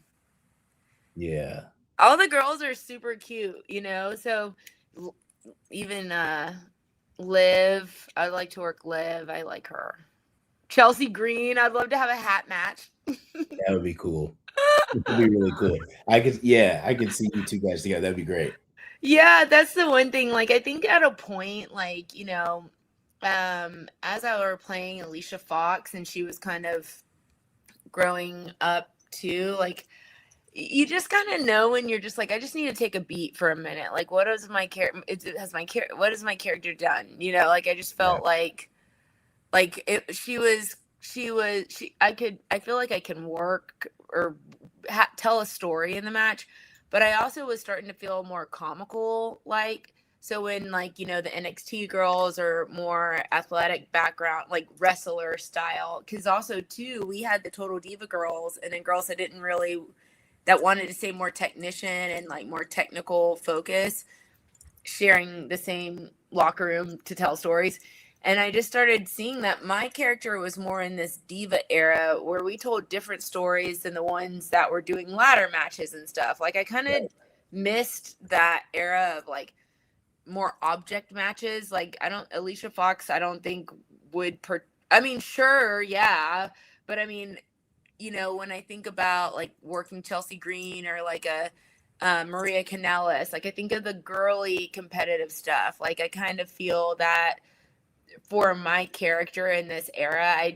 Yeah. All the girls are super cute, so even Liv, I'd like to work Liv. I like her. Chelsea Green, I'd love to have a hat match. That would be cool. It would be really cool. I could see you two guys together. That'd be great. Yeah, that's the one thing. Like, I think at a point, like, as I were playing Alicia Fox and she was kind of growing up too, like, you just kind of know when you're just like, I just need to take a beat for a minute. Like, what has my character done? Like, I just felt like I feel like I can work or tell a story in the match, but I also was starting to feel more comical. Like, so when like, you know, the NXT girls are more athletic background, like wrestler style, because also too, we had the Total Diva girls and then girls that didn't really, that wanted to say more technician and like more technical focus, sharing the same locker room to tell stories. And I just started seeing that my character was more in this diva era where we told different stories than the ones that were doing ladder matches and stuff. Like I kind of missed that era of like more object matches. Like Alicia Fox, I don't think would I mean, sure, yeah, but I mean, you know, when I think about like working Chelsea Green or like a Maria Kanellis, like I think of the girly competitive stuff. Like I kind of feel that for my character in this era,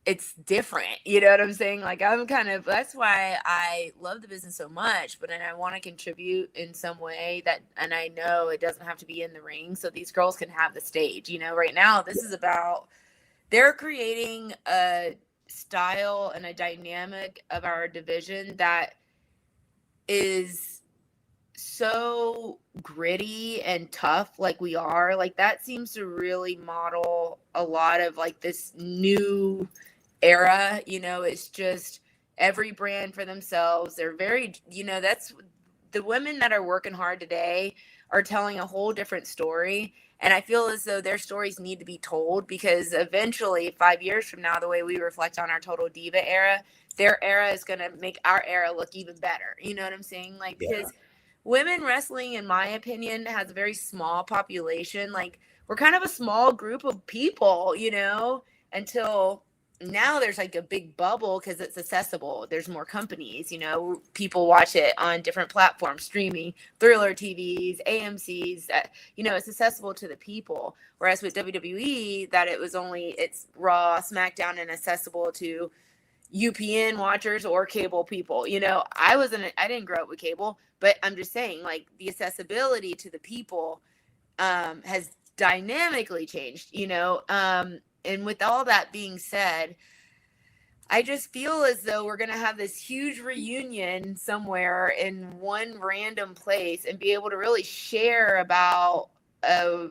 it's different. You know what I'm saying? Like I'm kind of, that's why I love the business so much, but then I want to contribute in some way that, and I know it doesn't have to be in the ring. So these girls can have the stage, you know, right now, this is about, they're creating a style and a dynamic of our division that is so gritty and tough, like we are. Like that seems to really model a lot of like this new era. You know, it's just every brand for themselves. They're very, you know, that's the women that are working hard today are telling a whole different story. And I feel as though their stories need to be told, because eventually 5 years from now, the way we reflect on our Total Diva era, their era is going to make our era look even better. You know what I'm saying? Like, because women wrestling, in my opinion, has a very small population. Like, we're kind of a small group of people, you know, until now there's like a big bubble because it's accessible. There's more companies, you know, people watch it on different platforms, streaming, Thriller TVs, AMCs, you know, it's accessible to the people. Whereas with WWE, that it's Raw, SmackDown, and accessible to UPN watchers or cable people. You know, I didn't grow up with cable, but I'm just saying, like, the accessibility to the people has dynamically changed, you know. And with all that being said, I just feel as though we're going to have this huge reunion somewhere in one random place and be able to really share about a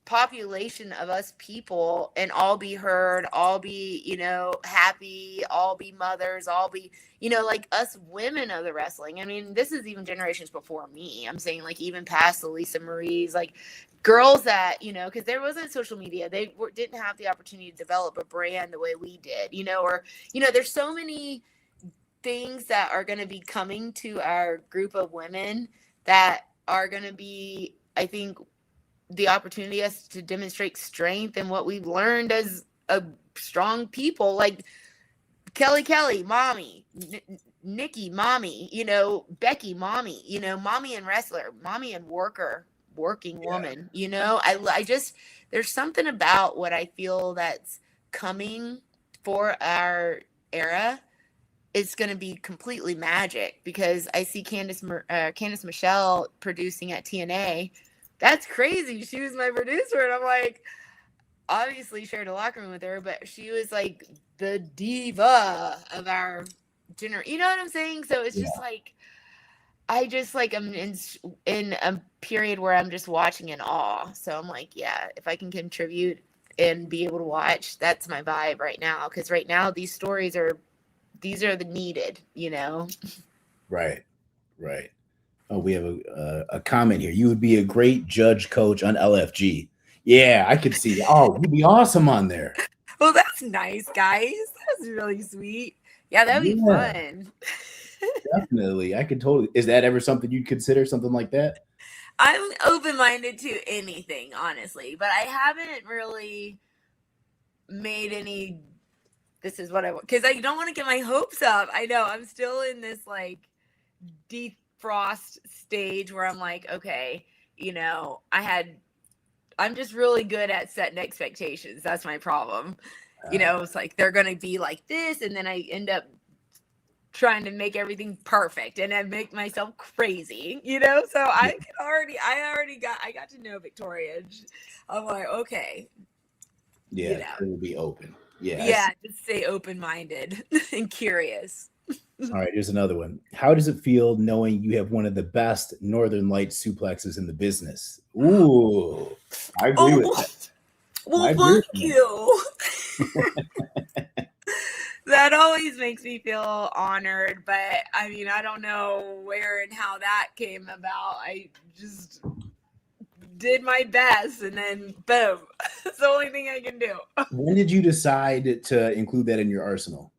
population of us people and all be heard, all be, you know, happy, all be mothers, all be, you know, like us women of the wrestling. I mean, this is even generations before me. I'm saying like even past the Lisa Marie's, like girls that, you know, because there wasn't social media. They didn't have the opportunity to develop a brand the way we did, you know, or, you know, there's so many things that are going to be coming to our group of women that are going to be, I think, the opportunity us to demonstrate strength and what we've learned as a strong people, like Kelly, mommy, Nikki, mommy, you know, Becky, mommy, you know, mommy and wrestler, mommy and working woman, you know. I just, there's something about what I feel that's coming for our era. It's going to be completely magic, because I see Candice Michelle producing at TNA. That's crazy. She was my producer, and I'm like, obviously shared a locker room with her, but she was like the diva of our generation. You know what I'm saying? So it's just like, I just like, I'm in a period where I'm just watching in awe. So I'm like, yeah, if I can contribute and be able to watch, that's my vibe right now. Because right now these stories are the needed, you know? Right. Oh, we have a comment here. You would be a great judge coach on LFG. Yeah, I could see. Oh, you'd be awesome on there. Well, that's nice, guys. That's really sweet. Yeah, that'd be fun. Definitely. I could totally. Is that ever something you'd consider, something like that? I'm open-minded to anything, honestly, but I haven't really made any, this is what I want, because I don't want to get my hopes up. I know I'm still in this like defrost stage where I'm like, okay, you know, I'm just really good at setting expectations. That's my problem. You know, it's like they're going to be like this, and then I end up trying to make everything perfect, and I make myself crazy, you know? So I got to know Victoria. I'm like, okay. Yeah, you know, it will be open. Yeah, just stay open-minded and curious. All right, here's another one. How does it feel knowing you have one of the best Northern Light suplexes in the business? Ooh, I agree with Oh, that. I well, agree with thank you. That always makes me feel honored, but I mean, I don't know where and how that came about. I just did my best, and then boom, it's the only thing I can do. When did you decide to include that in your arsenal?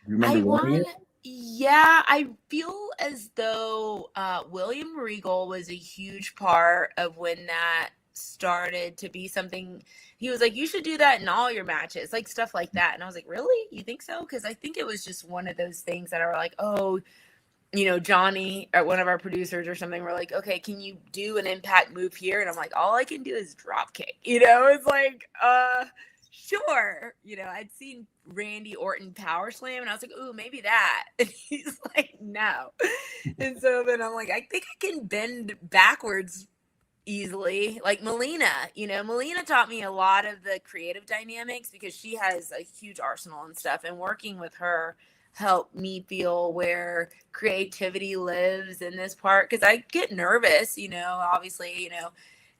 Do you remember I learning want, it? yeah, I feel as though William Regal was a huge part of when that started to be something. He was like, you should do that in all your matches, like stuff like that. And I was like, really? You think so? Because I think it was just one of those things that are like, oh, Johnny or one of our producers or something were like, okay, can you do an impact move here? And I'm like, all I can do is drop kick. It's like, sure. I'd seen Randy Orton power slam and I was like, ooh, maybe that. And he's like, no. And so then I'm like, I think I can bend backwards easily. Like Melina, Melina taught me a lot of the creative dynamics because she has a huge arsenal and stuff. And working with her helped me feel where creativity lives in this part because I get nervous, obviously,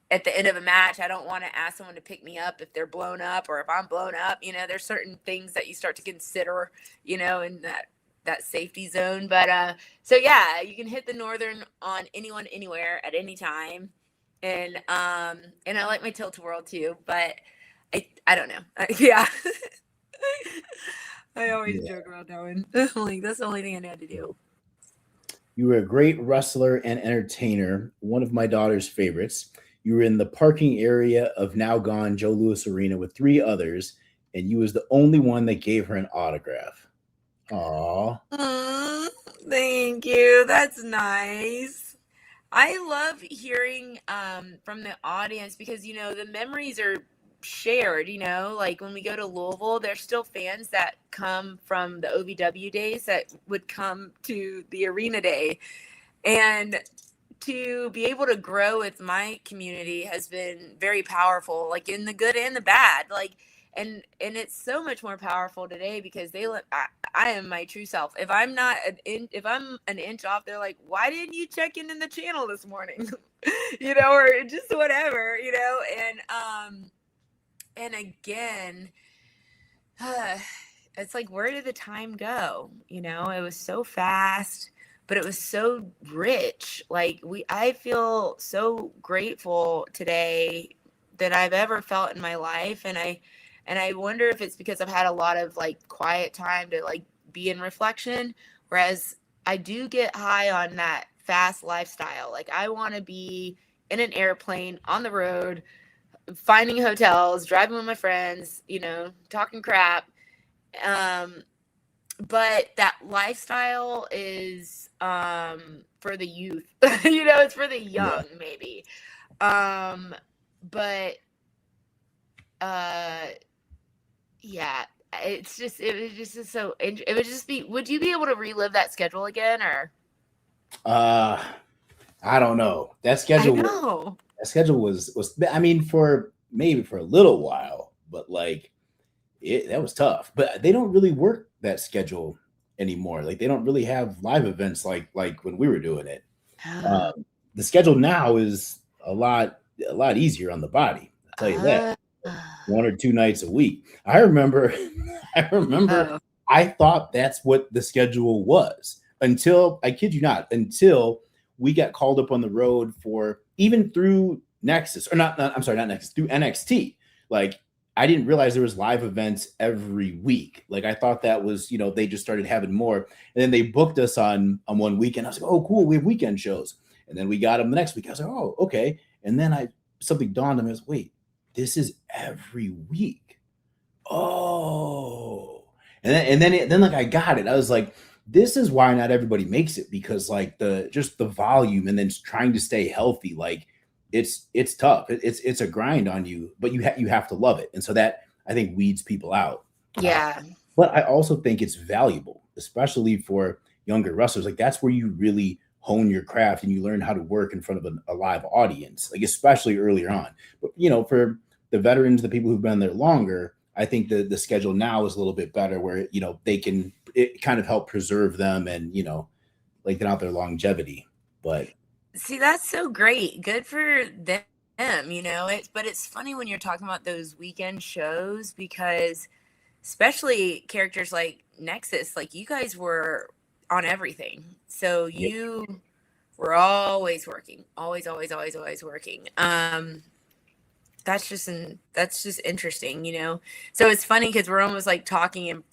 at the end of a match, I don't want to ask someone to pick me up if they're blown up or if I'm blown up. There's certain things that you start to consider, in that safety zone. But so yeah, you can hit the Northern on anyone, anywhere, at any time. And I like my tilt whirl too, but I don't know. Yeah. I always Yeah. joke about that one. Like that's the only thing I know how to do. You were a great wrestler and entertainer, one of my daughter's favorites. You were in the parking area of now gone Joe Louis Arena with three others, and you was the only one that gave her an autograph. Aw. Thank you. That's nice. I love hearing from the audience because the memories are shared. Like when we go to Louisville, there's still fans that come from the OVW days that would come to the arena day, and to be able to grow with my community has been very powerful, like in the good and the bad. Like and it's so much more powerful today because I am my true self. If I'm not if I'm an inch off, they're like, why didn't you check in the channel this morning? Or just whatever, and again, it's like, where did the time go? It was so fast, but it was so rich. Like I feel so grateful today that I've ever felt in my life. And I wonder if it's because I've had a lot of like quiet time to like be in reflection. Whereas I do get high on that fast lifestyle. Like I want to be in an airplane on the road, finding hotels, driving with my friends, talking crap. But that lifestyle is for the youth. It's for the young, Yeah. maybe. But yeah, it would just be, would you be able to relive that schedule again? Or I don't know. I know. That schedule was I mean, for maybe for a little while, but like that was tough. But they don't really work that schedule anymore. Like they don't really have live events like when we were doing it. The schedule now is a lot easier on the body. I'll tell you that. uh, 1 or 2 nights a week. I remember oh, I thought that's what the schedule was until, I kid you not, until we got called up on the road for, even through Nexus, or I'm sorry, not Nexus, through NXT. Like I didn't realize there was live events every week. Like I thought that was, they just started having more. And then they booked us on one weekend. I was like, oh, cool, we have weekend shows. And then we got them the next week. I was like, oh, okay. And then something dawned on me. I was, wait, this is every week. Oh. And then like I got it. I was like, this is why not everybody makes it, because like just the volume and then trying to stay healthy, like it's tough. It's a grind on you, but you have to love it. And so that, I think, weeds people out. yeah. But I also think it's valuable, especially for younger wrestlers. Like that's where you really hone your craft and you learn how to work in front of a live audience, like especially earlier on. But for the veterans, the people who've been there longer, I think the schedule now is a little bit better where, it kind of help preserve them and, lengthen out their longevity. But see, that's so great. Good for them. But it's funny when you're talking about those weekend shows, because especially characters like Nexus, like you guys were on everything. So you were always working, always working. That's just interesting. So it's funny because we're almost like talking in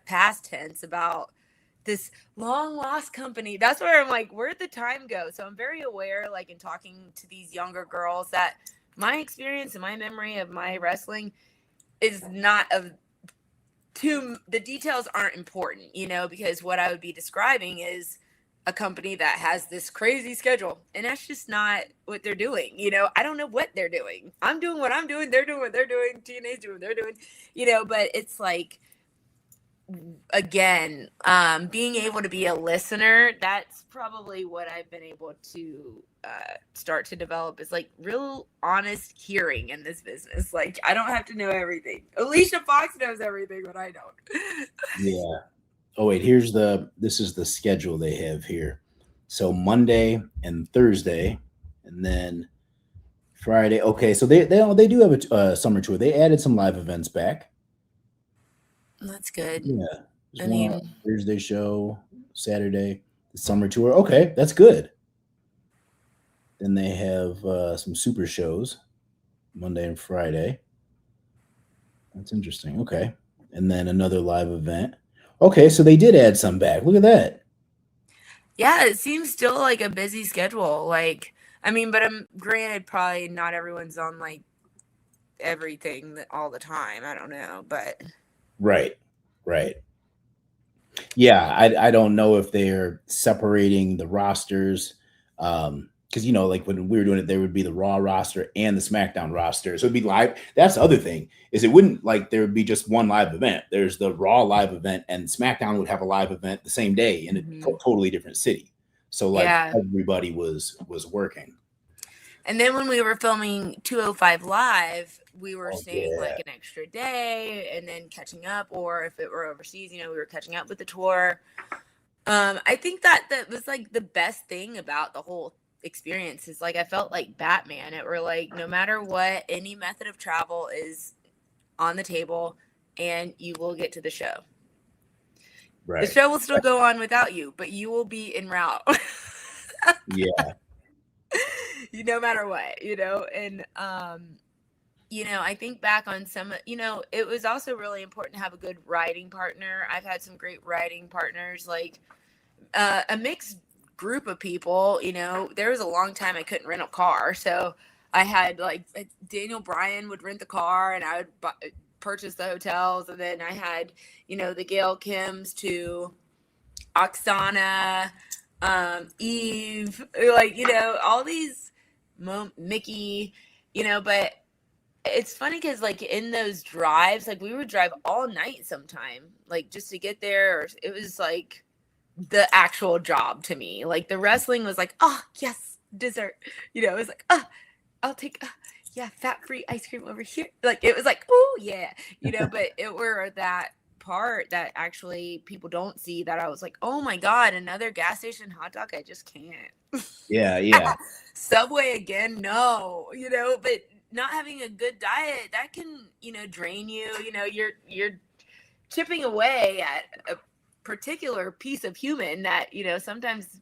past tense about this long lost company. That's where I'm like, where'd the time go? So I'm very aware, like in talking to these younger girls, that my experience and my memory of my wrestling is not of the details aren't important, because what I would be describing is a company that has this crazy schedule, and that's just not what they're doing. I don't know what they're doing. I'm doing what I'm doing. They're doing what they're doing. TNA's doing what they're doing, but it's like, again, being able to be a listener, that's probably what I've been able to start to develop, is like real honest hearing in this business. Like, I don't have to know everything. Alicia Fox knows everything, but I don't. Yeah. Oh wait, this is the schedule they have here. So Monday and Thursday, and then Friday. Okay, so they do have a summer tour. They added some live events back. That's good. Yeah. Thursday show, Saturday, the summer tour. Okay, that's good. Then they have some super shows, Monday and Friday. That's interesting. Okay. And then another live event. Okay, so they did add some back. Look at that. Yeah, it seems still like a busy schedule. Like, I mean, but I'm granted, probably not everyone's on like everything all the time. I don't know, but Right. Yeah, I don't know if they're separating the rosters. Because like when we were doing it, there would be the Raw roster and the SmackDown roster. So it'd be live. That's the other thing, is it wouldn't like there would be just one live event. There's the Raw live event, and SmackDown would have a live event the same day in a totally different city. So like everybody was working. And then when we were filming 205 Live, we were staying like an extra day and then catching up, or if it were overseas, we were catching up with the tour. I think that was like the best thing about the whole experience, is like I felt like Batman. It were like, no matter what, any method of travel is on the table and you will get to the show. Right. The show will still go on without you, but you will be en route. Yeah. No matter what, and I think back on some, it was also really important to have a good writing partner. I've had some great writing partners, like a mixed group of people. There was a long time I couldn't rent a car, so I had like Daniel Bryan would rent the car and I would purchase the hotels, and then I had the Gail Kims to Oksana, Eve, like all these Mickey, but it's funny because like in those drives, like we would drive all night sometime, like just to get there. Or it was like the actual job to me. Like the wrestling was like, oh yes, dessert. It was like, I'll take fat-free ice cream over here. Like it was like, oh yeah, but it were that part that actually people don't see, that I was like, oh my God, another gas station hot dog? I just can't. Yeah. Subway again? No, but not having a good diet, that can, drain you. You're chipping away at a particular piece of human that, sometimes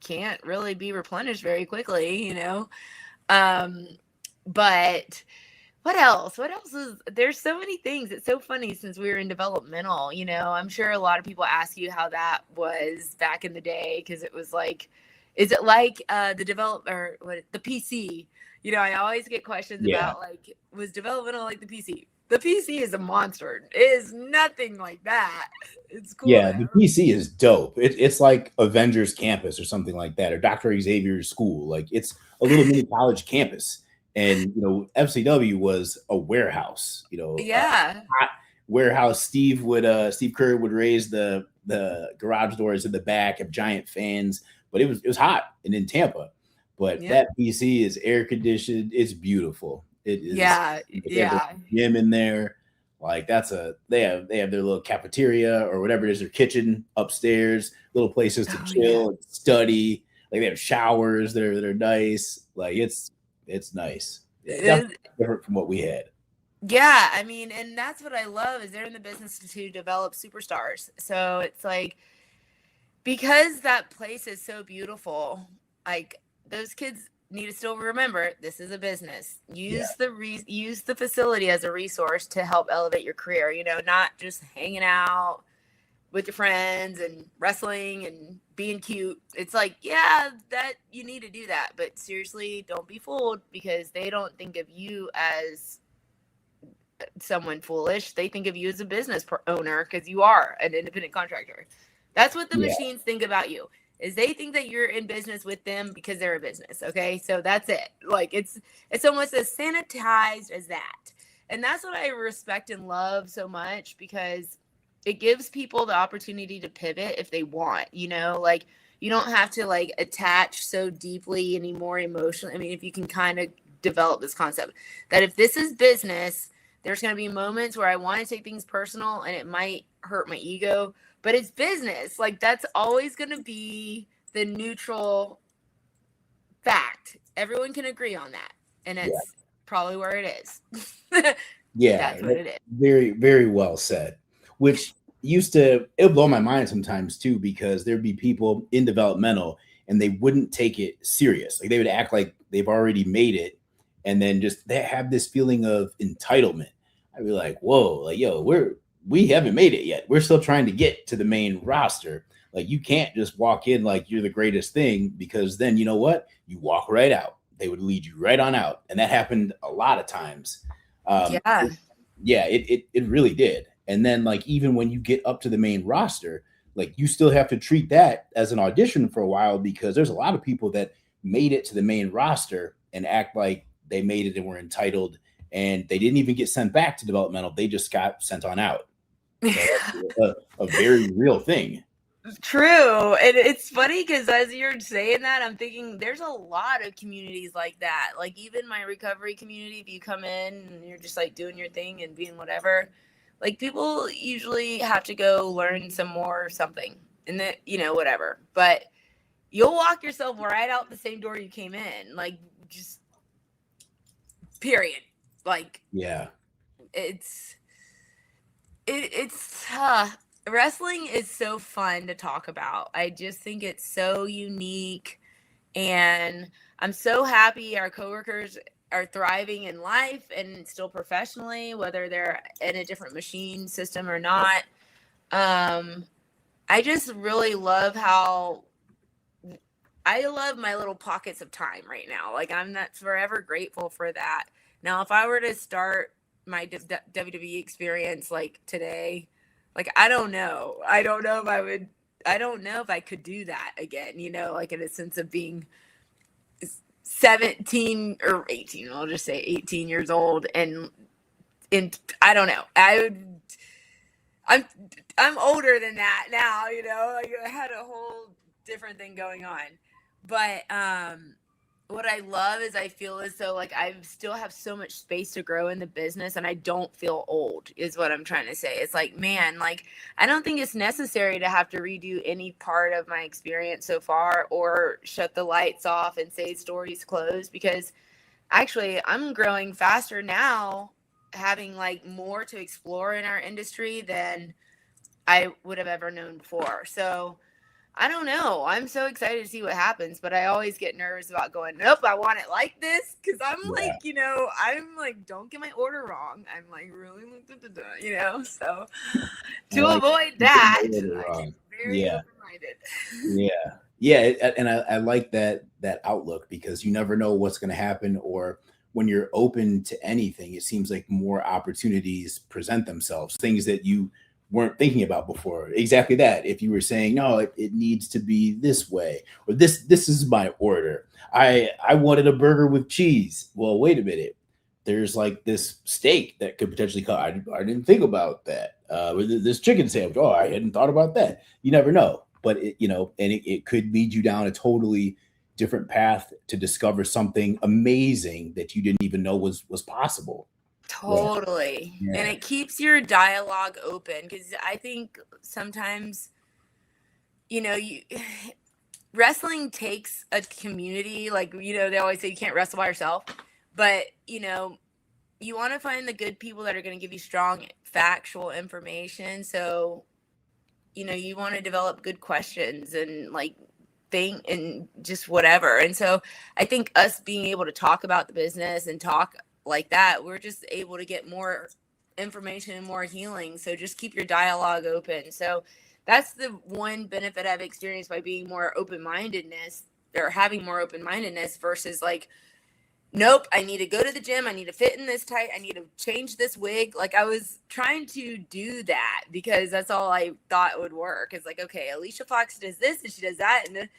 can't really be replenished very quickly, but what else is there's so many things. It's so funny, since we were in developmental, I'm sure a lot of people ask you how that was back in the day, because it was like, is it like the PC? I always get questions about like, was developmental like the PC? The PC is a monster. It is nothing like that. It's cool. Yeah, the PC is dope. It's like Avengers Campus or something like that, or Dr. Xavier's school. Like it's a little mini college campus. And FCW was a warehouse. Warehouse. Steve Kerr would raise the garage doors in the back, have giant fans, but it was hot and in Tampa. But that PC is air conditioned. It's beautiful. It is. Yeah. Gym in there. Like they have their little cafeteria or whatever it is, their kitchen upstairs, little places to chill and study. Like they have showers that are nice. Like it's nice. Yeah, definitely different from what we had. Yeah, I mean, and that's what I love is they're in the business to develop superstars. So it's like because that place is so beautiful, like those kids need to still remember this is a business. Use use the facility as a resource to help elevate your career, you know, not just hanging out with your friends and wrestling and being cute. It's like, yeah, that you need to do that, but seriously, don't be fooled because they don't think of you as someone foolish. They think of you as a business owner because you are an independent contractor. That's what the machines think about you, is they think that you're in business with them because they're a business. Okay. So that's it. Like it's almost as sanitized as that. And that's what I respect and love so much because it gives people the opportunity to pivot if they want, you know, like you don't have to like attach so deeply anymore emotionally. I mean, if you can kind of develop this concept that if this is business, there's going to be moments where I want to take things personal and it might hurt my ego, but it's business. Like that's always going to be the neutral fact. Everyone can agree on that. And it's probably where it is. That's what it is. Very, very well said. Which it'll blow my mind sometimes too, because there'd be people in developmental and they wouldn't take it serious. Like they would act like they've already made it. And then just they have this feeling of entitlement. I'd be like, whoa, like, yo, we haven't made it yet. We're still trying to get to the main roster. Like you can't just walk in like you're the greatest thing, because then you know what? You walk right out. They would lead you right on out. And that happened a lot of times. It really did. And then like even when you get up to the main roster, like you still have to treat that as an audition for a while, because there's a lot of people that made it to the main roster and act like they made it and were entitled, and they didn't even get sent back to developmental. They just got sent on out. So a very real thing. True. And it's funny because as you're saying that, I'm thinking there's a lot of communities like that. Like even my recovery community, if you come in and you're just like doing your thing and being whatever, like people usually have to go learn some more or something and then, you know, whatever. But you'll walk yourself right out the same door you came in. Like just period. Like it's wrestling is so fun to talk about. I just think it's so unique, and I'm so happy our coworkers are thriving in life and still professionally, whether they're in a different machine system or not. I just really love how I love my little pockets of time right now. Like I'm not forever grateful for that. Now, if I were to start my WWE experience like today, like I don't know if I could do that again, you know, like in a sense of being 17 or 18, I'll just say 18 years old. And I don't know. I'm older than that now, you know, like I had a whole different thing going on. But what I love is I feel as though like I still have so much space to grow in the business and I don't feel old is what I'm trying to say. It's like, man, like I don't think it's necessary to have to redo any part of my experience so far or shut the lights off and say stories closed, because actually I'm growing faster now, having like more to explore in our industry than I would have ever known before. So I don't know. I'm so excited to see what happens, but I always get nervous about going, nope, I want it like this. Cause I'm like, you know, I'm like, don't get my order wrong. I'm like, really, you know, so to avoid that, I'm very open-minded. And I like that outlook, because you never know what's going to happen, or when you're open to anything, it seems like more opportunities present themselves, things that you weren't thinking about before. Exactly that. If you were saying, no, it needs to be this way, or this is my order. I wanted a burger with cheese. Well, wait a minute. There's like this steak that could potentially come. I didn't think about that. This chicken sandwich. Oh, I hadn't thought about that. You never know. But it could lead you down a totally different path to discover something amazing that you didn't even know was possible. Totally. Yeah. And it keeps your dialogue open, because I think sometimes, wrestling takes a community. Like, they always say you can't wrestle by yourself, but, you want to find the good people that are going to give you strong factual information. So, you want to develop good questions and like think and just whatever. And so I think us being able to talk about the business and talk like that, we're just able to get more information and more healing. So just keep your dialogue open. So that's the one benefit I've experienced by being more open-mindedness, or having more open-mindedness, versus like, nope, I need to go to the gym, I need to fit in this tight, I need to change this wig. Like, I was trying to do that because that's all I thought would work. It's like, okay, Alicia Fox does this and she does that, and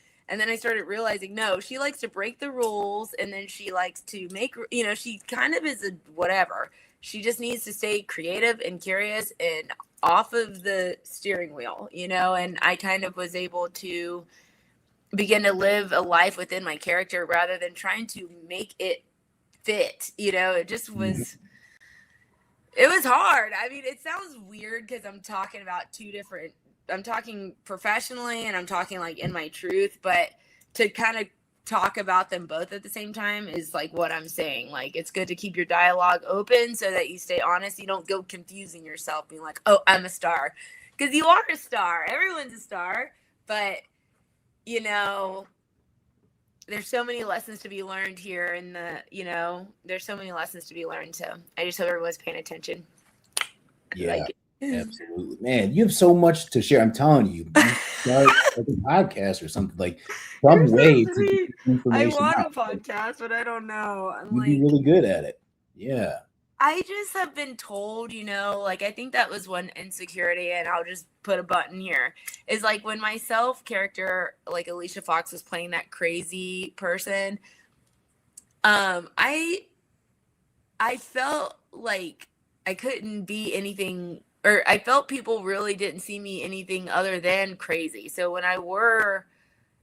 then I started realizing, no, she likes to break the rules, and then she likes to make, she kind of is a whatever. She just needs to stay creative and curious and off of the steering wheel, and I kind of was able to begin to live a life within my character rather than trying to make it fit. It just was, it was hard. I mean, it sounds weird because I'm talking about I'm talking professionally and I'm talking like in my truth, but to kind of talk about them both at the same time is like what I'm saying. Like, it's good to keep your dialogue open so that you stay honest. You don't go confusing yourself being like, oh, I'm a star, because you are a star. Everyone's a star, but there's so many lessons to be learned here there's so many lessons to be learned. So I just hope everyone's paying attention. Yeah, absolutely. Man, you have so much to share. I'm telling you, start like a podcast or something, like some way to get information I want out. a podcast, but I don't know. You'd be really good at it. Yeah. I just have been told, like, I think that was one insecurity, and I'll just put a button here, is like when my self character, like Alicia Fox, was playing that crazy person, I felt like I couldn't be anything, or I felt people really didn't see me anything other than crazy. So when I were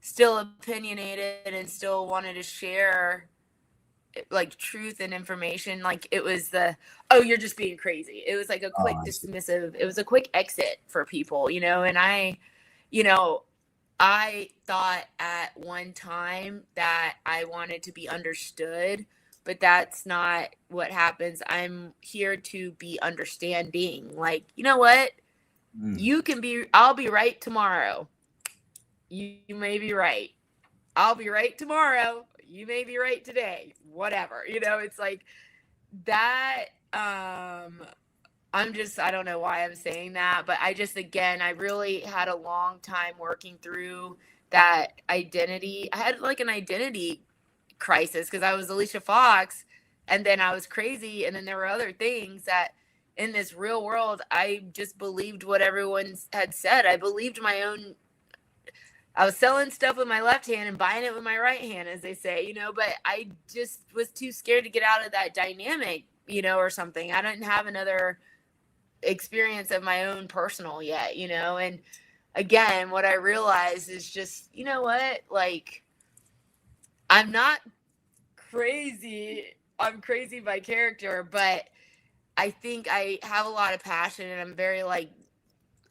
still opinionated and still wanted to share like truth and information, like it was oh, you're just being crazy. It was like a quick dismissive, it was a quick exit for people, and I thought at one time that I wanted to be understood, but that's not what happens. I'm here to be understanding. Like, you know what? I'll be right tomorrow. You may be right. I'll be right tomorrow. You may be right today. Whatever. It's like that. I don't know why I'm saying that, but I really had a long time working through that identity. I had like an identity crisis because I was Alicia Fox, and then I was crazy, and then there were other things that in this real world I just believed what everyone had said. I believed my own. I was selling stuff with my left hand and buying it with my right hand, as they say, but I just was too scared to get out of that dynamic, or something. I didn't have another experience of my own personal yet, and again, what I realized is just, what, like, I'm not crazy. I'm crazy by character, but I think I have a lot of passion, and I'm very like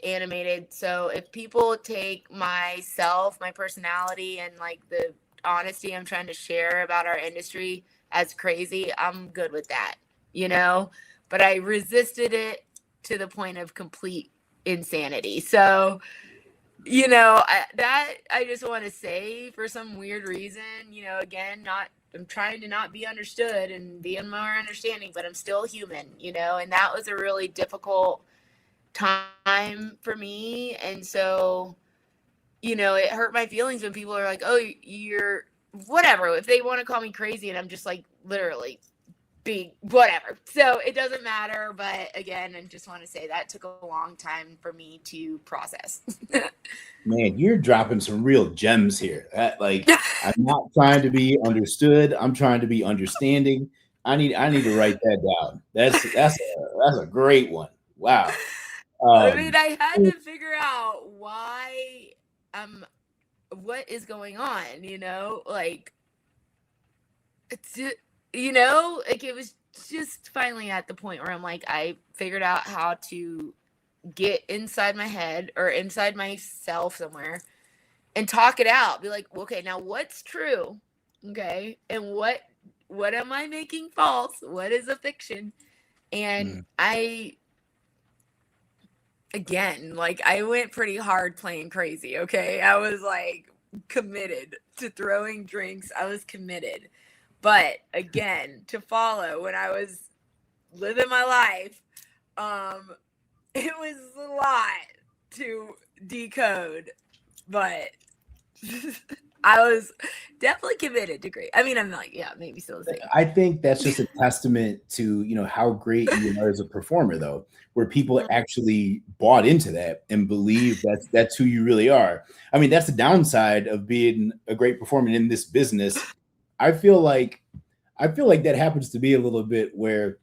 animated. So if people take myself, my personality, and like the honesty I'm trying to share about our industry as crazy, I'm good with that, but I resisted it to the point of complete insanity. So, I just want to say, for some weird reason, again, I'm trying to not be understood and be more understanding, but I'm still human, and that was a really difficult time for me. And so, it hurt my feelings when people are like, oh, you're whatever, if they want to call me crazy, and I'm just like literally being whatever. So it doesn't matter. But again, I just want to say that took a long time for me to process. Man, you're dropping some real gems here. Like, I'm not trying to be understood. I'm trying to be understanding. I need to write that down. That's a great one. Wow. I mean, I had to figure out why, what is going on, like, it's, like it was just finally at the point where I'm like, I figured out how to get inside my head or inside myself somewhere and talk it out. Be like, okay, now what's true? Okay. And what am I making false? What is a fiction? And again, like I went pretty hard playing crazy. Okay. I was like committed to throwing drinks. I was committed. But again, to follow when I was living my life, it was a lot to decode, but I was definitely committed to great. I mean, I'm like, yeah, maybe still the same. I think that's just a testament to, you know, how great you are as a performer, though, where people actually bought into that and believe that's who you really are. I mean, that's the downside of being a great performer in this business. I feel like that happens to me a little bit where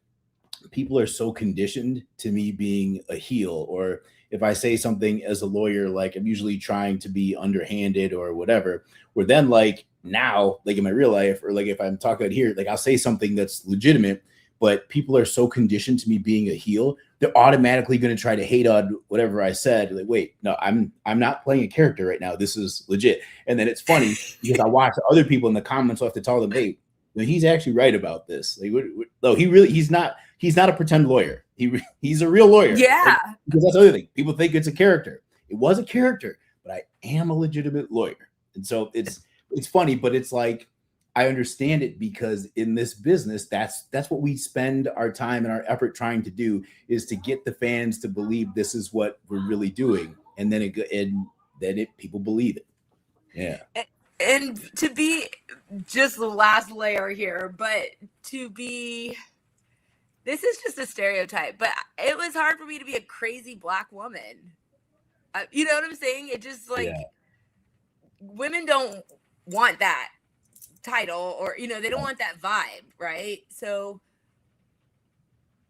people are so conditioned to me being a heel, or if I say something as a lawyer, like I'm usually trying to be underhanded or whatever, where then like now, like in my real life, or like if I'm talking out here, like I'll say something that's legitimate, but people are so conditioned to me being a heel, they're automatically going to try to hate on whatever I said. Like, wait, no, I'm not playing a character right now. This is legit. And then it's funny because I watch other people in the comments who have to tell them, hey, he's actually right about this. Like, no, he's not a pretend lawyer. He's a real lawyer. Yeah. Like, because that's the other thing. People think it's a character. It was a character, but I am a legitimate lawyer. And so it's funny, but it's like, I understand it because in this business, that's what we spend our time and our effort trying to do, is to get the fans to believe this is what we're really doing. And then people believe it. Yeah. And to be just the last layer here, but to be, this is just a stereotype, but it was hard for me to be a crazy Black woman. You know what I'm saying? It just like, women don't want that title, or, you know, they don't want that vibe, right? So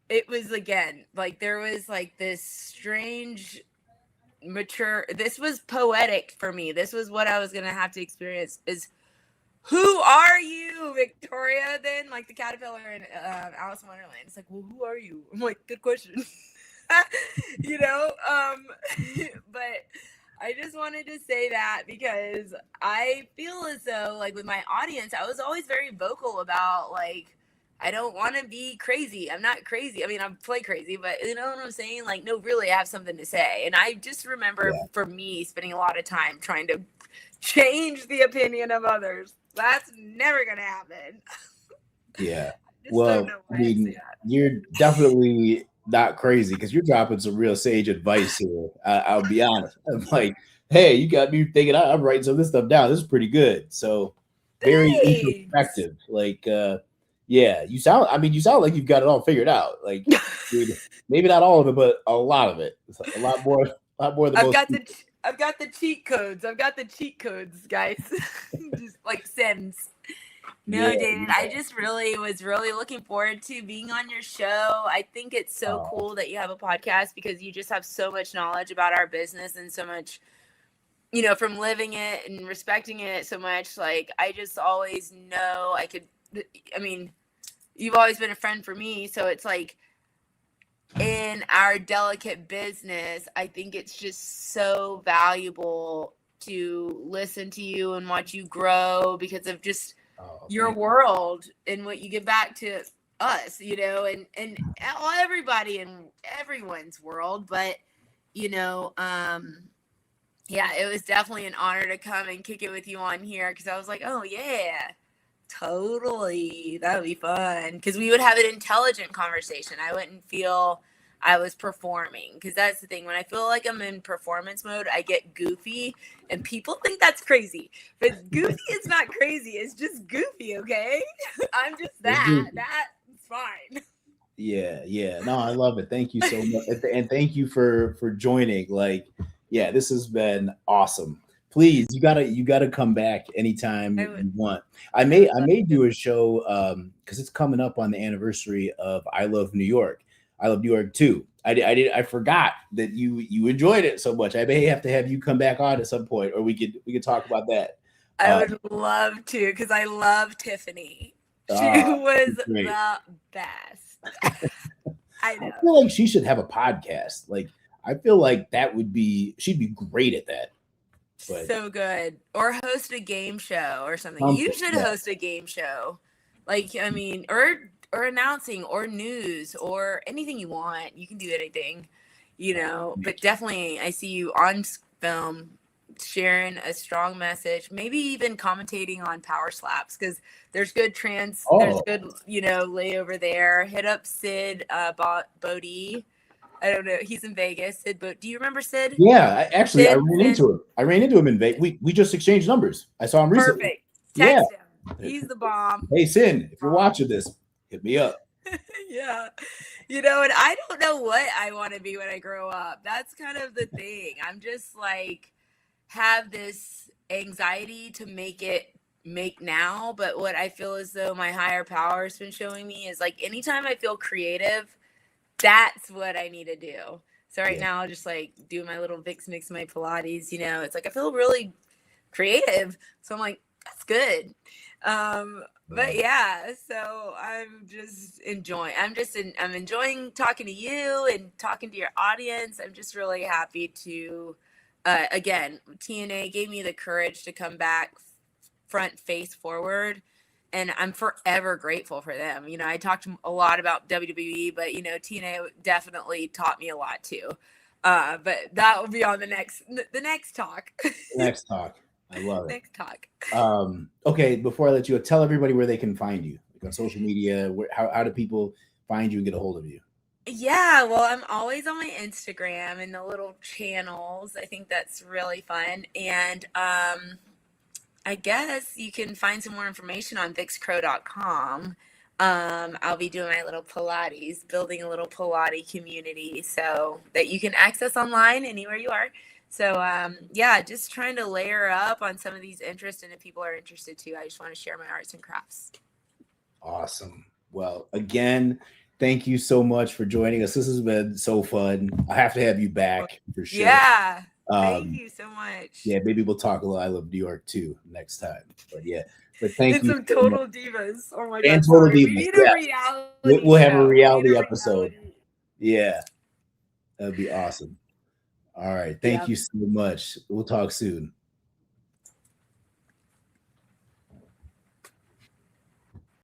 it was, again, like there was like this strange mature, this was poetic for me. This was what I was gonna have to experience, is who are you, Victoria? Then like the caterpillar in Alice in Wonderland. It's like, well, who are you? I'm like, good question. You know, but I just wanted to say that because I feel as though, like, with my audience, I was always very vocal about, like, I don't want to be crazy. I'm not crazy. I mean, I play crazy, but you know what I'm saying? Like, no, really, I have something to say. And I just remember for me spending a lot of time trying to change the opinion of others. That's never going to happen. Yeah. Well, I mean, you're definitely not crazy because you're dropping some real sage advice here. I'll be honest. I'm like, hey, you got me thinking. I'm writing some of this stuff down. This is pretty good. So very introspective. Like, yeah, you sound like you've got it all figured out. Like, dude, maybe not all of it, but a lot of it. It's like a lot more than most people. I've got the cheat codes. Guys. Just like Sims. No, David, I just was really looking forward to being on your show. I think it's so cool that you have a podcast because you just have so much knowledge about our business and so much, you know, from living it and respecting it so much. Like, I just always know you've always been a friend for me. So it's like, in our delicate business, I think it's just so valuable to listen to you and watch you grow because of just your world and what you give back to us, you know, and everybody in everyone's world. But, you know, yeah, it was definitely an honor to come and kick it with you on here because I was like, oh, yeah, totally. That would be fun because we would have an intelligent conversation. I wouldn't feel I was performing because that's the thing. When I feel like I'm in performance mode, I get goofy and people think that's crazy. But goofy is not crazy. It's just goofy, okay? I'm just that. That's fine. Yeah. No, I love it. Thank you so much. And thank you for joining. Like, yeah, this has been awesome. Please, you gotta come back anytime you want. I may do a show because it's coming up on the anniversary of I Love New York. I Love New York too. I forgot that you enjoyed it so much. I may have to have you come back on at some point, or we could talk about that. I would love to because I love Tiffany. She was great. the best. I know. I feel like she should have a podcast. Like, I feel like she'd be great at that. But so good. Or host a game show or something. You should host a game show. Like, I mean, or announcing or news or anything you want. You can do anything, you know. But definitely, I see you on film sharing a strong message, maybe even commentating on power slaps, because there's good there's good, you know, layover there. Hit up Sid Bodie. I don't know. He's in Vegas. Sid, but do you remember Sid? yeah, actually, I Sid, ran into him. I ran into him in Vegas. We just exchanged numbers. I saw him recently. Perfect. Text him. He's the bomb. Hey, Sin, if you're watching this, hit me up. Yeah. You know, and I don't know what I want to be when I grow up. That's kind of the thing. I'm just like, have this anxiety to make now. But what I feel as though my higher power has been showing me is like, anytime I feel creative, that's what I need to do. So right now, I'll just like do my little Vicks mix, my Pilates, you know, it's like, I feel really creative. So I'm like, that's good. But yeah, so I'm just enjoying. I'm enjoying talking to you and talking to your audience. I'm just really happy to, again, TNA gave me the courage to come back front face forward, and I'm forever grateful for them. You know, I talked a lot about WWE, but you know, TNA definitely taught me a lot too. But that will be on the next talk. Next talk. I love it. Next talk. Okay, before I let you go, tell everybody where they can find you, like on social media. How do people find you and get a hold of you? Yeah, well, I'm always on my Instagram and the little channels. I think that's really fun. And I guess you can find some more information on VixCrow.com. I'll be doing my little Pilates, building a little Pilates community so that you can access online anywhere you are. So, yeah, just trying to layer up on some of these interests. And if people are interested too, I just want to share my arts and crafts. Awesome. Well, again, thank you so much for joining us. This has been so fun. I have to have you back for sure. Yeah. Thank you so much. Yeah, maybe we'll talk a little I Love New York too next time. But yeah, but thank you. Some Total Divas. Oh my God. And Total Divas. We need a reality. We'll have a reality episode. Yeah, that'd be awesome. All right. Thank you so much. We'll talk soon.